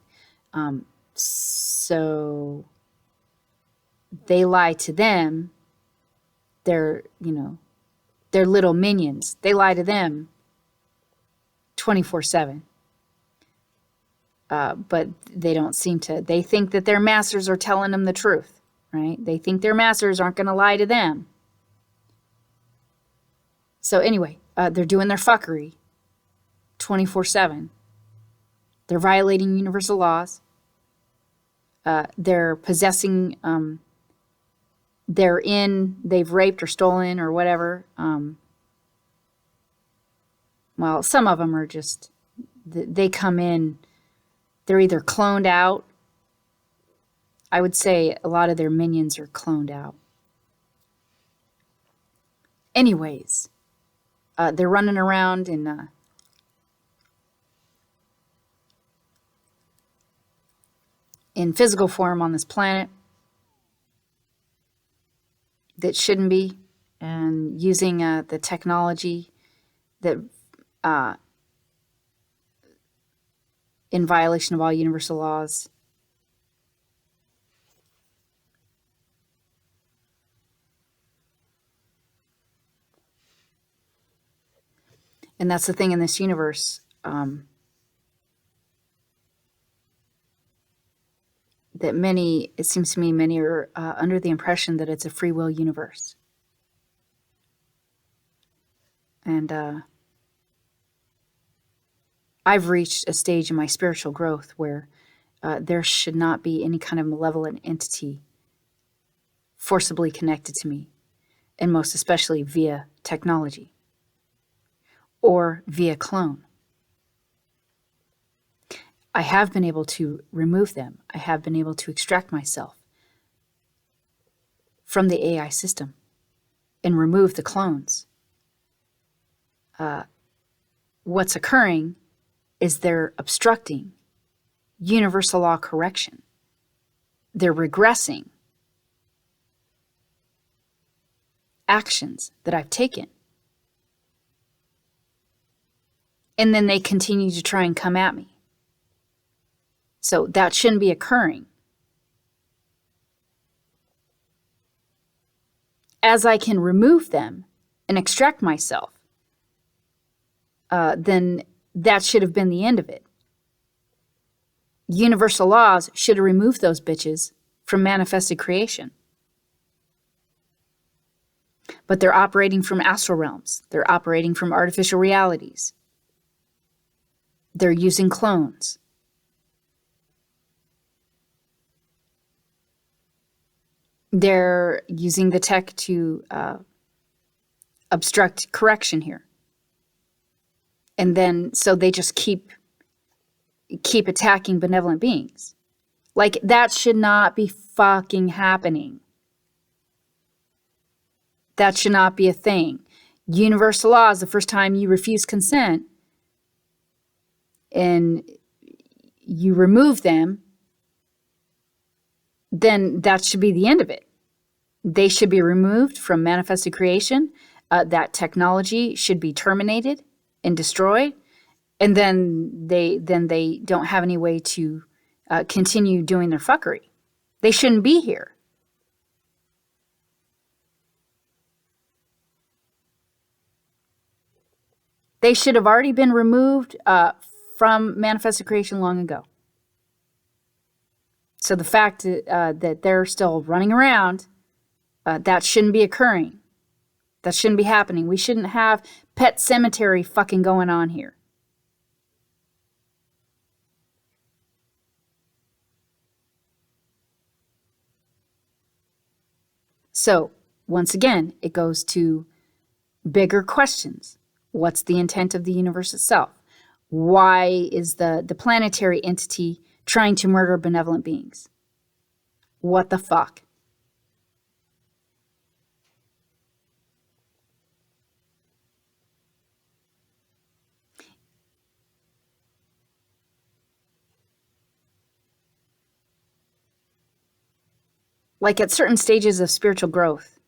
So they lie to them. Their little minions. They lie to them 24/7. But they don't seem to. They think that their masters are telling them the truth, right? They think their masters aren't going to lie to them. So anyway, they're doing their fuckery 24/7. They're violating universal laws. They're possessing, they've raped or stolen or whatever. Well, some of them are just, they come in, they're either cloned out. I would say a lot of their minions are cloned out. Anyways, they're running around in physical form on this planet that shouldn't be, and using the technology that in violation of all universal laws. And that's the thing in this universe. That many, it seems to me, many are under the impression that it's a free will universe. And I've reached a stage in my spiritual growth where there should not be any kind of malevolent entity forcibly connected to me, and most especially via technology or via clone. I have been able to remove them. I have been able to extract myself from the AI system and remove the clones. What's occurring is they're obstructing universal law correction. They're regressing actions that I've taken. And then they continue to try and come at me. So that shouldn't be occurring. As I can remove them and extract myself, then that should have been the end of it. Universal laws should have removed those bitches from manifested creation. But they're operating from astral realms. They're operating from artificial realities. They're using clones. They're using the tech to obstruct correction here. And then, so they just keep attacking benevolent beings. Like, that should not be fucking happening. That should not be a thing. Universal law is the first time you refuse consent and you remove them, then that should be the end of it. They should be removed from manifested creation. That technology should be terminated and destroyed. And then they don't have any way to continue doing their fuckery. They shouldn't be here. They should have already been removed from manifested creation long ago. So the fact that they're still running around, that shouldn't be occurring. That shouldn't be happening. We shouldn't have pet cemetery fucking going on here. So, once again, it goes to bigger questions. What's the intent of the universe itself? Why is the planetary entity trying to murder benevolent beings? What the fuck? like at certain stages of spiritual growth,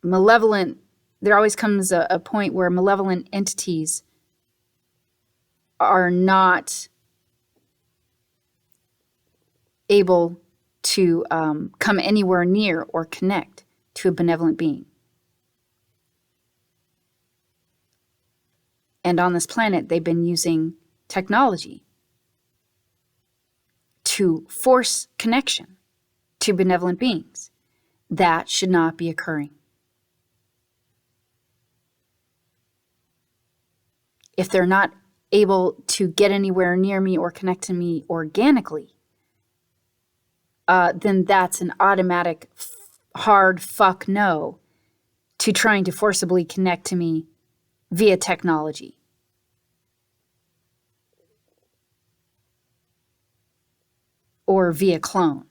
malevolent, there always comes a point where malevolent entities are not able to come anywhere near or connect to a benevolent being. And on this planet, they've been using technology to force connection to benevolent beings. That should not be occurring. If they're not able to get anywhere near me or connect to me organically, then that's an automatic hard fuck no to trying to forcibly connect to me via technology. Or via clone.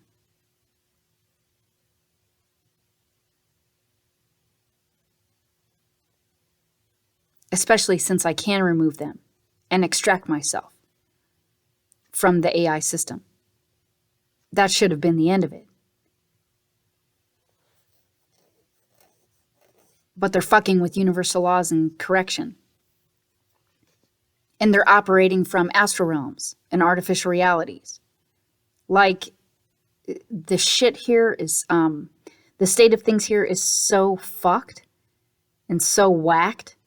Especially since I can remove them and extract myself from the AI system. That should have been the end of it. But they're fucking with universal laws and correction. And they're operating from astral realms and artificial realities. Like, the shit here is, the state of things here is so fucked and so whacked.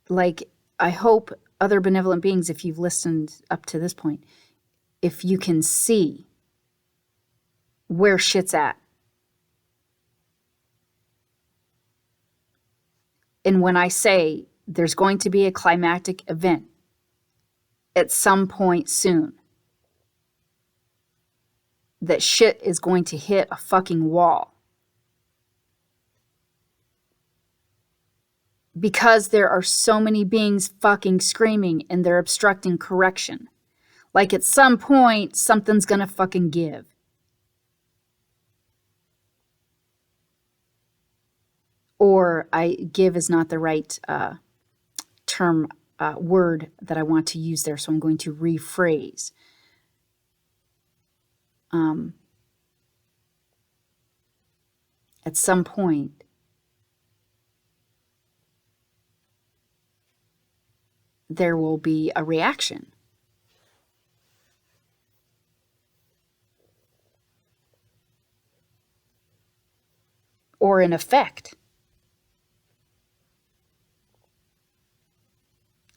Like, I hope other benevolent beings, if you've listened up to this point, if you can see where shit's at. And when I say there's going to be a climactic event at some point soon, that shit is going to hit a fucking wall. Because there are so many beings fucking screaming and they're obstructing correction. Like at some point, something's gonna fucking give. Or give is not the right term, word that I want to use there, so I'm going to rephrase. At some point, there will be a reaction. Or an effect.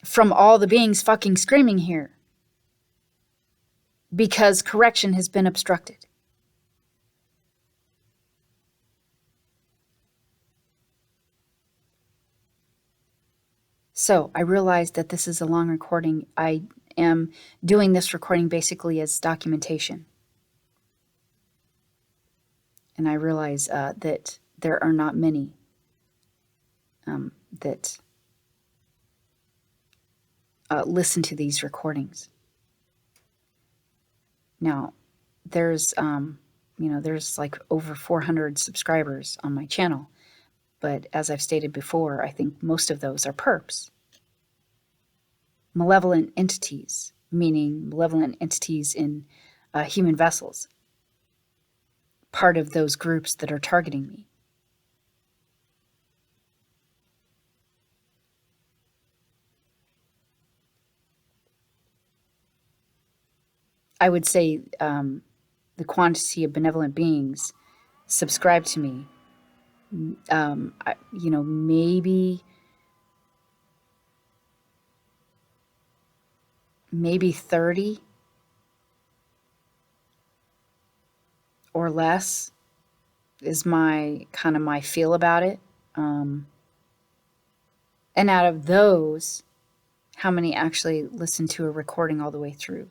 From all the beings fucking screaming here. Because correction has been obstructed. So I realized that this is a long recording. I am doing this recording basically as documentation. And I realize that there are not many that listen to these recordings. Now, there's there's like over 400 subscribers on my channel. But as I've stated before, I think most of those are perps. Malevolent entities, meaning malevolent entities in human vessels. Part of those groups that are targeting me. I would say the quantity of benevolent beings subscribe to me. Maybe 30 or less is my feel about it. And out of those, how many actually listen to a recording all the way through?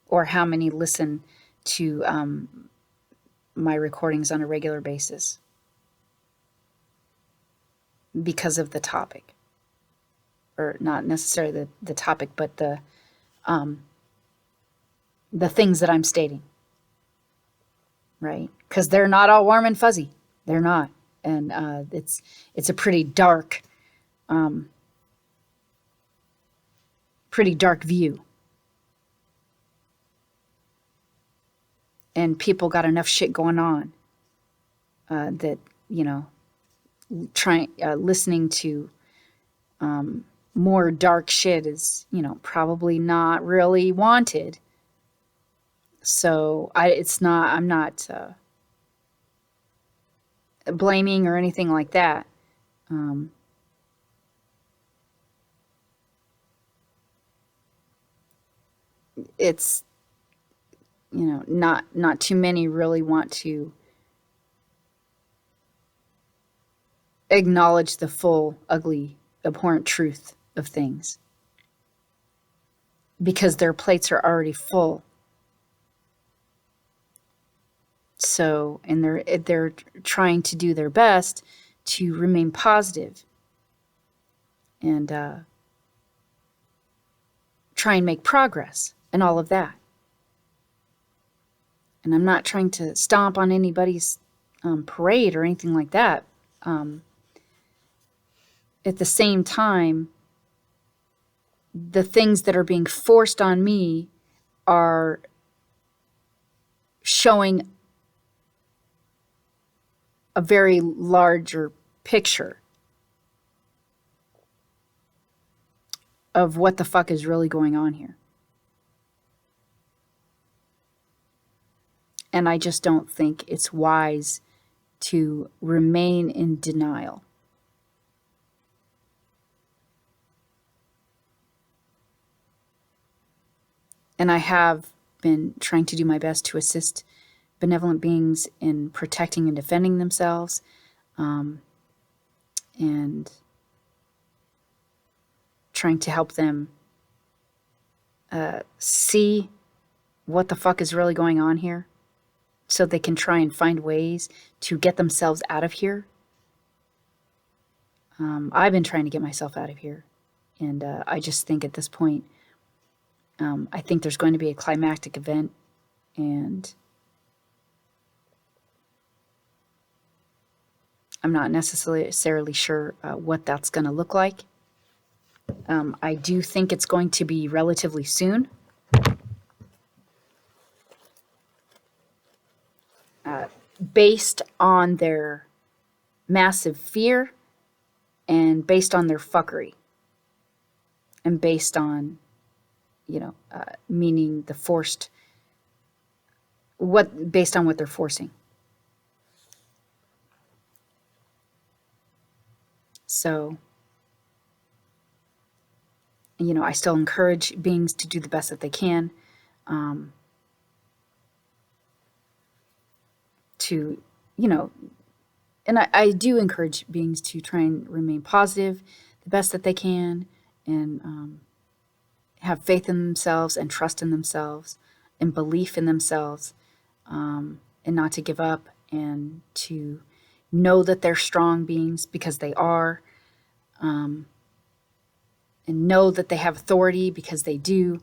Or how many listen to my recordings on a regular basis? Because of the topic. Or not necessarily the topic, but the things that I'm stating. Right? Because they're not all warm and fuzzy. They're not. And it's a pretty dark view. and people got enough shit going on that, you know, listening to more dark shit is, you know, probably not really wanted. So I'm not blaming or anything like that. It's, you know, not too many really want to acknowledge the full, ugly, abhorrent truth of things because their plates are already full. So, and they're trying to do their best to remain positive and try and make progress and all of that. And I'm not trying to stomp on anybody's parade or anything like that. At the same time, the things that are being forced on me are showing a very larger picture of what the fuck is really going on here. And I just don't think it's wise to remain in denial. And I have been trying to do my best to assist benevolent beings in protecting and defending themselves, and trying to help them see what the fuck is really going on here so they can try and find ways to get themselves out of here. I've been trying to get myself out of here, and I just think at this point, I think there's going to be a climactic event, and I'm not necessarily sure what that's going to look like. I do think it's going to be relatively soon. Based on their massive fear and based on their fuckery and based on, you know, meaning the forced, based on what they're forcing. So, you know, I still encourage beings to do the best that they can, to, you know, and I do encourage beings to try and remain positive the best that they can, and have faith in themselves and trust in themselves and belief in themselves, and not to give up, and to know that they're strong beings because they are, and know that they have authority because they do,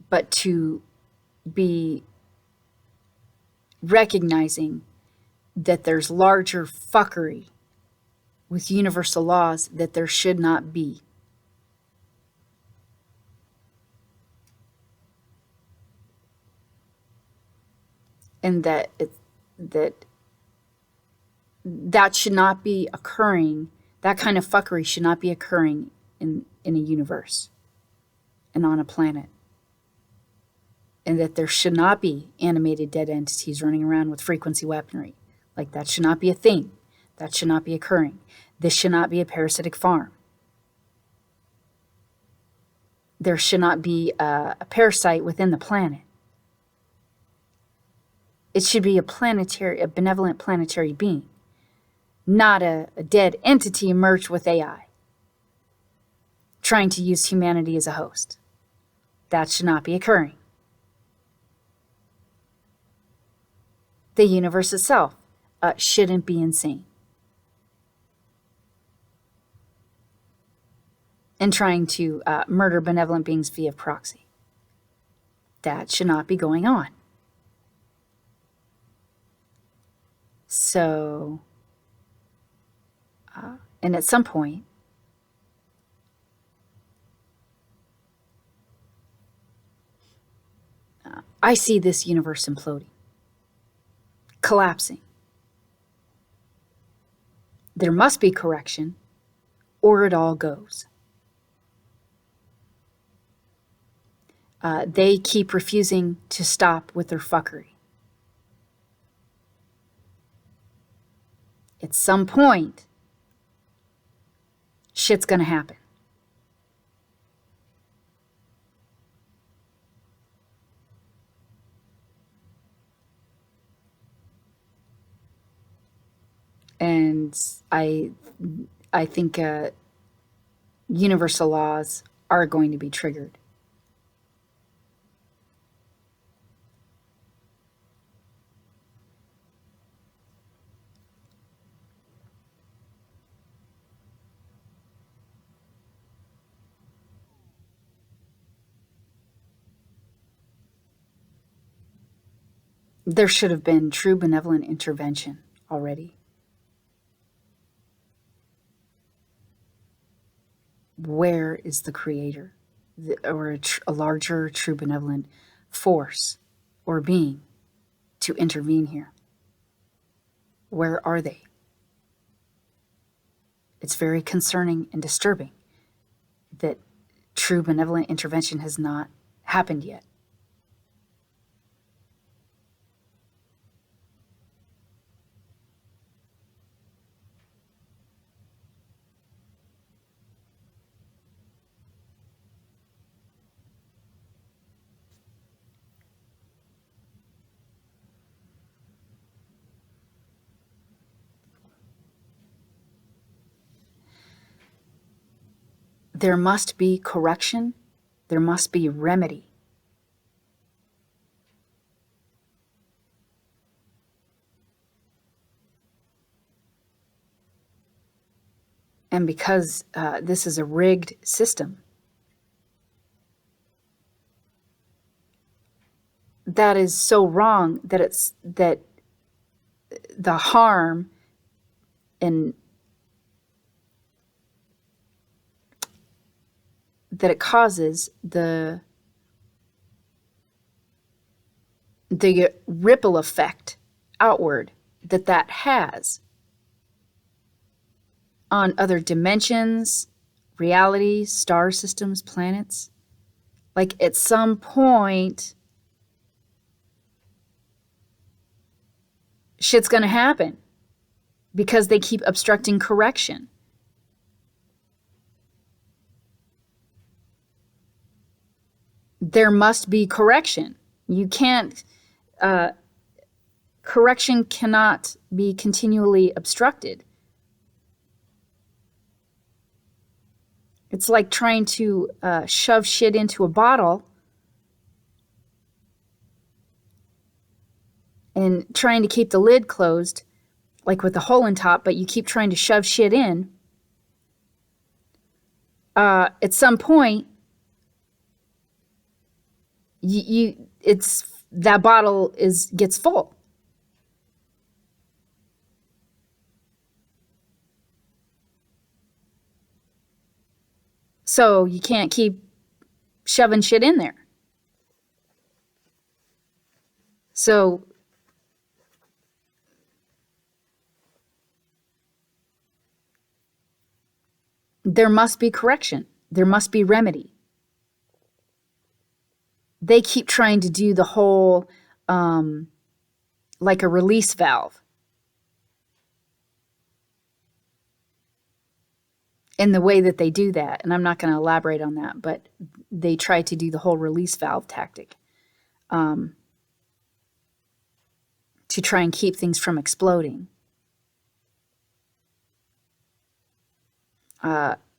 but to be recognizing that there's larger fuckery with universal laws that there should not be. And that should not be occurring. That kind of fuckery should not be occurring in a universe and on a planet. And that there should not be animated dead entities running around with frequency weaponry. Like, that should not be a thing. That should not be occurring. This should not be a parasitic farm. There should not be a parasite within the planet. It should be a benevolent planetary being, not a dead entity merged with AI, trying to use humanity as a host. That should not be occurring. The universe itself shouldn't be insane and trying to murder benevolent beings via proxy. That should not be going on. So, and at some point, I see this universe imploding, collapsing. There must be correction, or it all goes. They keep refusing to stop with their fuckery. At some point, shit's gonna happen. And I think universal laws are going to be triggered. There should have been true benevolent intervention already. Where is the creator, or a larger true benevolent force or being to intervene here? Where are they? It's very concerning and disturbing that true benevolent intervention has not happened yet. There must be correction. There must be remedy. And because this is a rigged system, that is so wrong that the harm and that it causes, the ripple effect outward that has on other dimensions, realities, star systems, planets. Like at some point, shit's gonna happen because they keep obstructing correction. There must be correction. You can't, correction cannot be continually obstructed. It's like trying to shove shit into a bottle and trying to keep the lid closed, like with a hole in top, but you keep trying to shove shit in. At some point, that bottle gets full. So you can't keep shoving shit in there. So there must be correction. There must be remedy. They keep trying to do the whole, like a release valve. In the way that they do that, and I'm not going to elaborate on that, but they try to do the whole release valve tactic to try and keep things from exploding.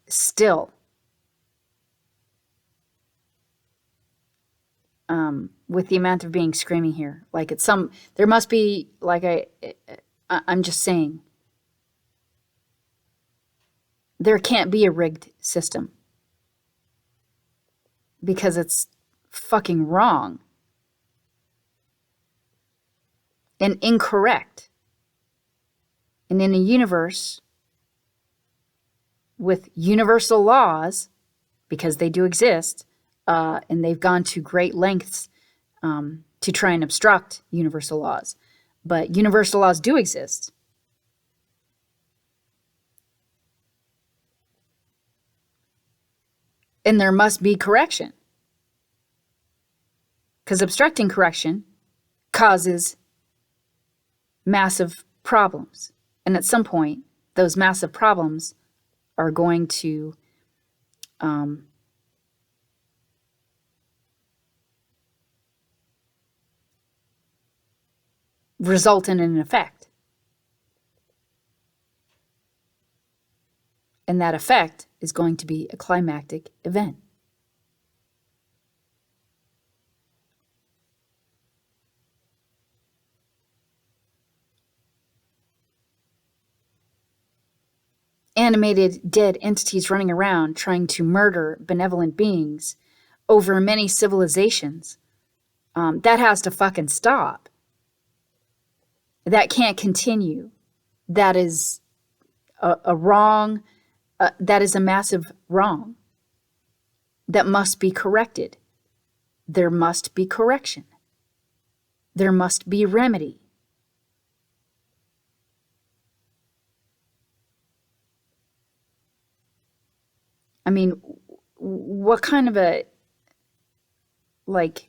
Still, with the amount of being screaming here, like there must be, like I'm just saying, there can't be a rigged system because it's fucking wrong and incorrect. And in a universe with universal laws, because they do exist, and they've gone to great lengths to try and obstruct universal laws. But universal laws do exist. And there must be correction. Because obstructing correction causes massive problems. And at some point, those massive problems are going to result in an effect. And that effect is going to be a climactic event. Animated dead entities running around trying to murder benevolent beings over many civilizations. That has to fucking stop. That can't continue. That is a wrong. That is a massive wrong. That must be corrected. There must be correction. There must be remedy. I mean, what kind of a, like,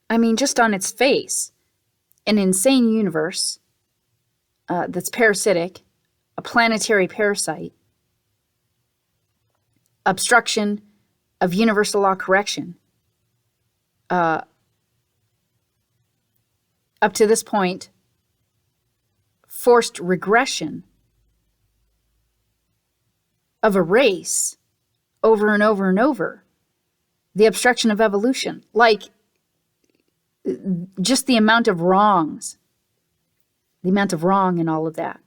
I mean, just on its face, an insane universe that's parasitic, a planetary parasite, obstruction of universal law correction. Up to this point, forced regression of a race over and over and over. The obstruction of evolution. Like, just the amount of wrongs. The amount of wrong in all of that.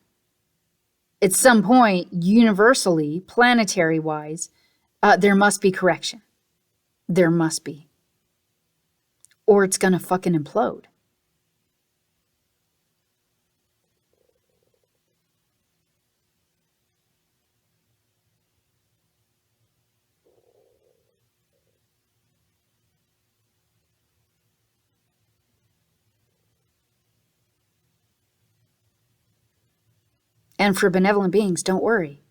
At some point, universally, planetary-wise, there must be correction. There must be. Or it's gonna fucking implode. And for benevolent beings, don't worry.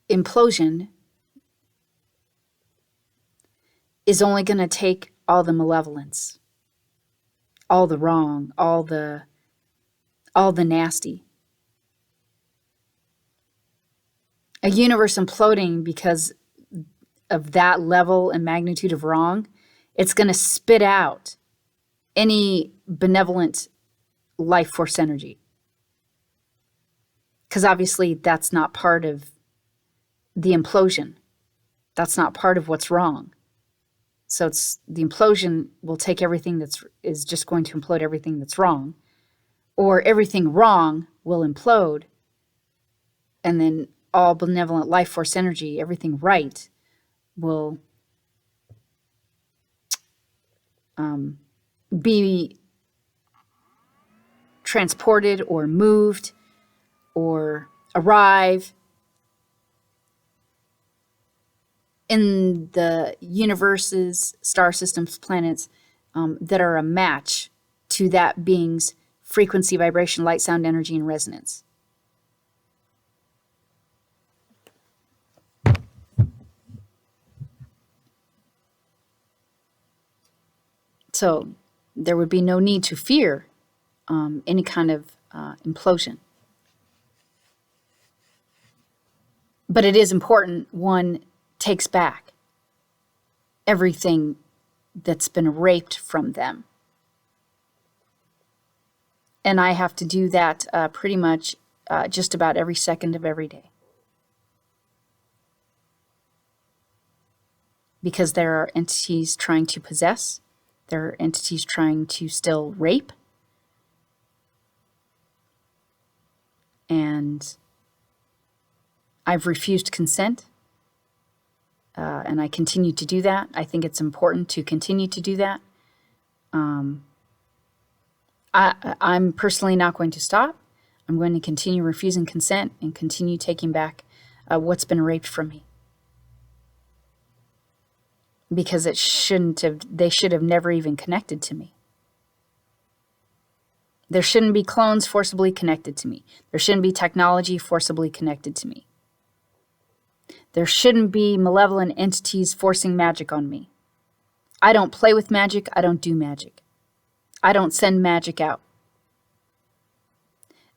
Implosion is only going to take all the malevolence, all the wrong, all the nasty. A universe imploding because of that level and magnitude of wrong, it's going to spit out any benevolent life force energy. Because obviously that's not part of the implosion. That's not part of what's wrong. So it's the implosion will take everything is just going to implode everything that's wrong, or everything wrong will implode, and then all benevolent life force energy, everything right, will be transported or moved or arrive in the universes, star systems, planets that are a match to that being's frequency, vibration, light, sound, energy, and resonance. So there would be no need to fear any kind of implosion. But it is important one takes back everything that's been raped from them. And I have to do that pretty much just about every second of every day. Because there are entities trying to possess. There are entities trying to still rape. And I've refused consent and I continue to do that. I think it's important to continue to do that. I'm personally not going to stop. I'm going to continue refusing consent and continue taking back what's been raped from me. Because they should have never even connected to me. There shouldn't be clones forcibly connected to me. There shouldn't be technology forcibly connected to me. There shouldn't be malevolent entities forcing magic on me. I don't play with magic. I don't do magic. I don't send magic out.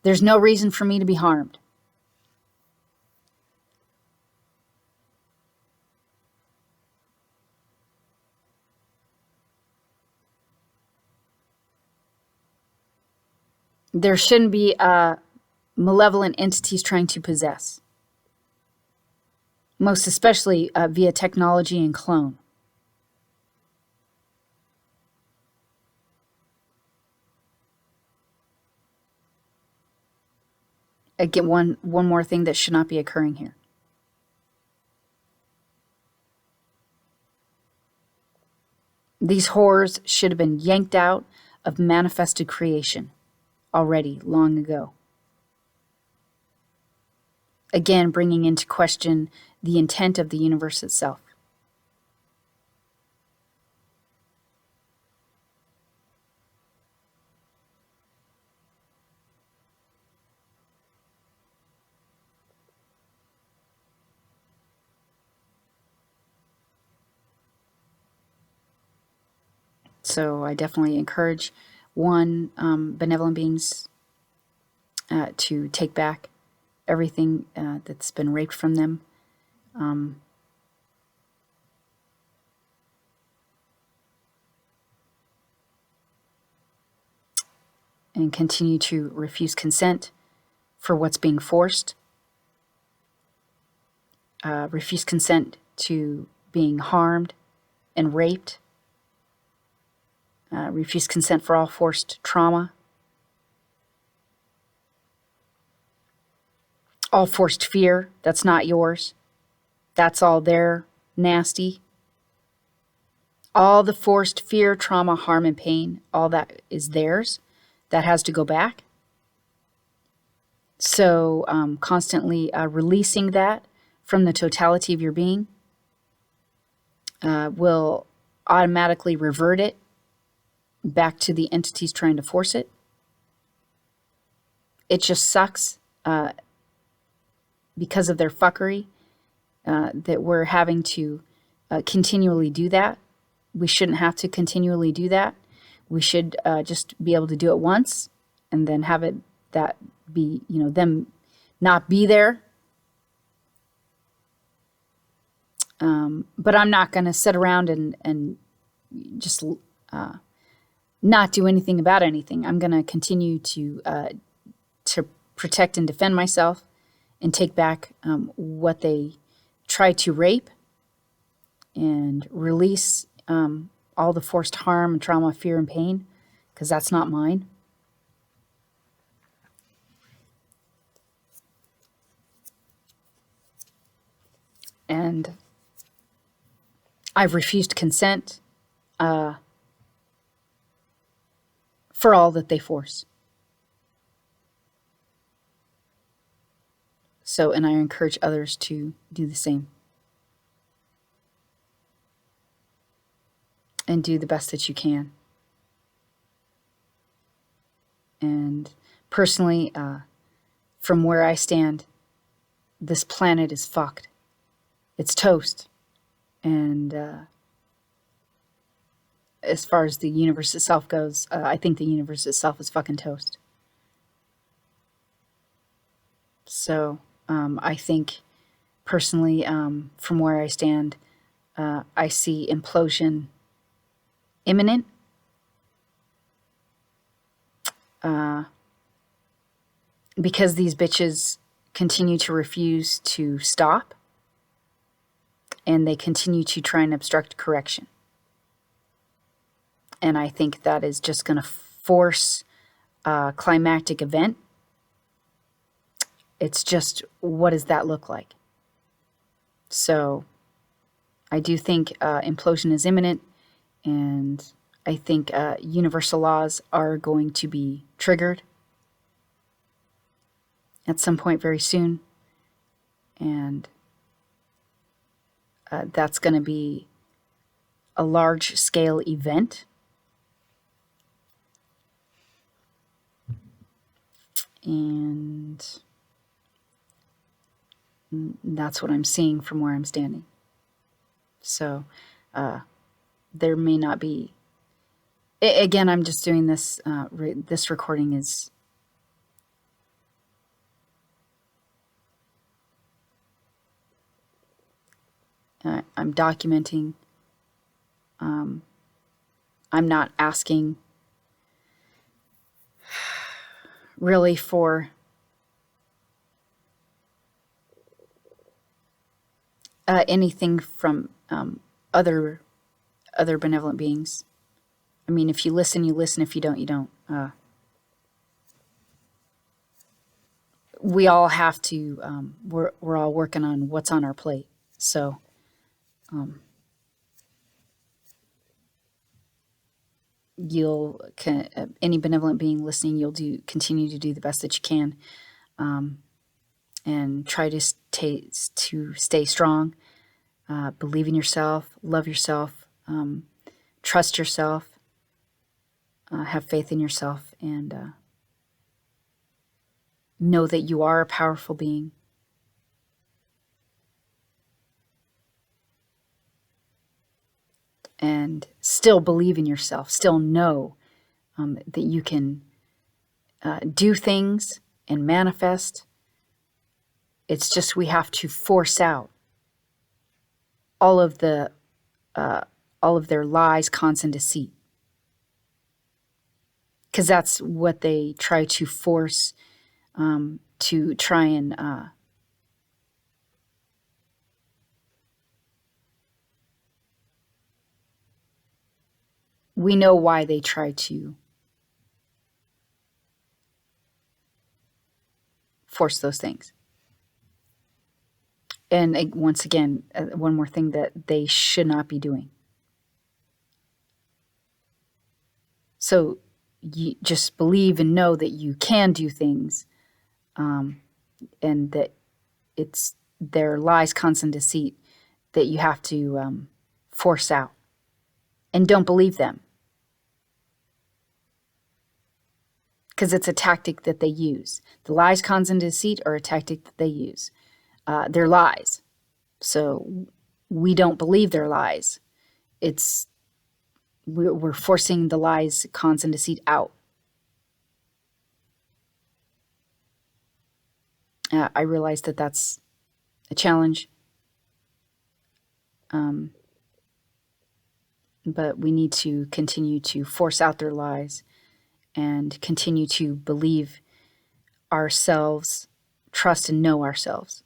There's no reason for me to be harmed. There shouldn't be malevolent entities trying to possess. Most especially via technology and clone. Again, one more thing that should not be occurring here. These horrors should have been yanked out of manifested creation already, long ago. Again, bringing into question the intent of the universe itself. So I definitely encourage benevolent beings to take back everything that's been raped from them. And continue to refuse consent for what's being forced. Refuse consent to being harmed and raped. Refuse consent for all forced trauma. All forced fear, that's not yours. That's all their nasty. All the forced fear, trauma, harm, and pain, all that is theirs. That has to go back. So constantly releasing that from the totality of your being will automatically revert it back to the entities trying to force it. It just sucks because of their fuckery that we're having to continually do that. We shouldn't have to continually do that. We should just be able to do it once and then have it that be, them not be there. But I'm not going to sit around and just not do anything about anything. I'm going to continue to protect and defend myself and take back what they tried to rape and release all the forced harm and trauma, fear, and pain, because that's not mine. And I've refused consent for all that they force. So, and I encourage others to do the same. And do the best that you can. And personally, from where I stand, this planet is fucked. It's toast. And as far as the universe itself goes, I think the universe itself is fucking toast. So I think personally, from where I stand, I see implosion imminent. Because these bitches continue to refuse to stop, and they continue to try and obstruct correction. And I think that is just going to force a climactic event. It's just, what does that look like? So I do think implosion is imminent, and I think universal laws are going to be triggered at some point very soon, and that's going to be a large-scale event. And that's what I'm seeing from where I'm standing. So there may not be... Again, I'm just doing this. This recording is... I'm documenting. I'm not asking really for anything from other benevolent beings. I mean, if you listen, you listen. If you don't, you don't. We all have to. We're all working on what's on our plate. So, any benevolent being listening, you'll continue to do the best that you can, and try to stay strong. Believe in yourself, love yourself, trust yourself, have faith in yourself, and know that you are a powerful being. And still believe in yourself, still know that you can do things and manifest. It's just we have to force out all of their lies, cons, and deceit, because that's what they try to force, to try and we know why they try to force those things. And once again, one more thing that they should not be doing. So you just believe and know that you can do things, and that it's their lies, cons, and deceit that you have to force out. And don't believe them, because it's a tactic that they use. The lies, cons, and deceit are a tactic that they use. They're lies. So we don't believe their lies. We're forcing the lies, cons, and deceit out. I realize that that's a challenge. But we need to continue to force out their lies and continue to believe ourselves, trust and know ourselves.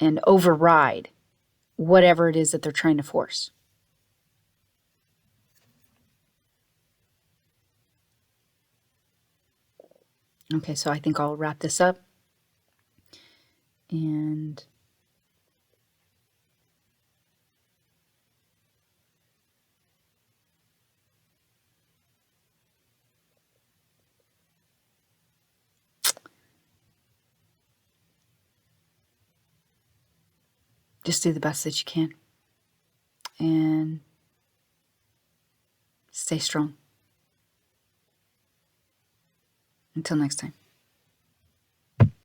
And override whatever it is that they're trying to force. Okay, so I think I'll wrap this up. And just do the best that you can. And stay strong. Until next time.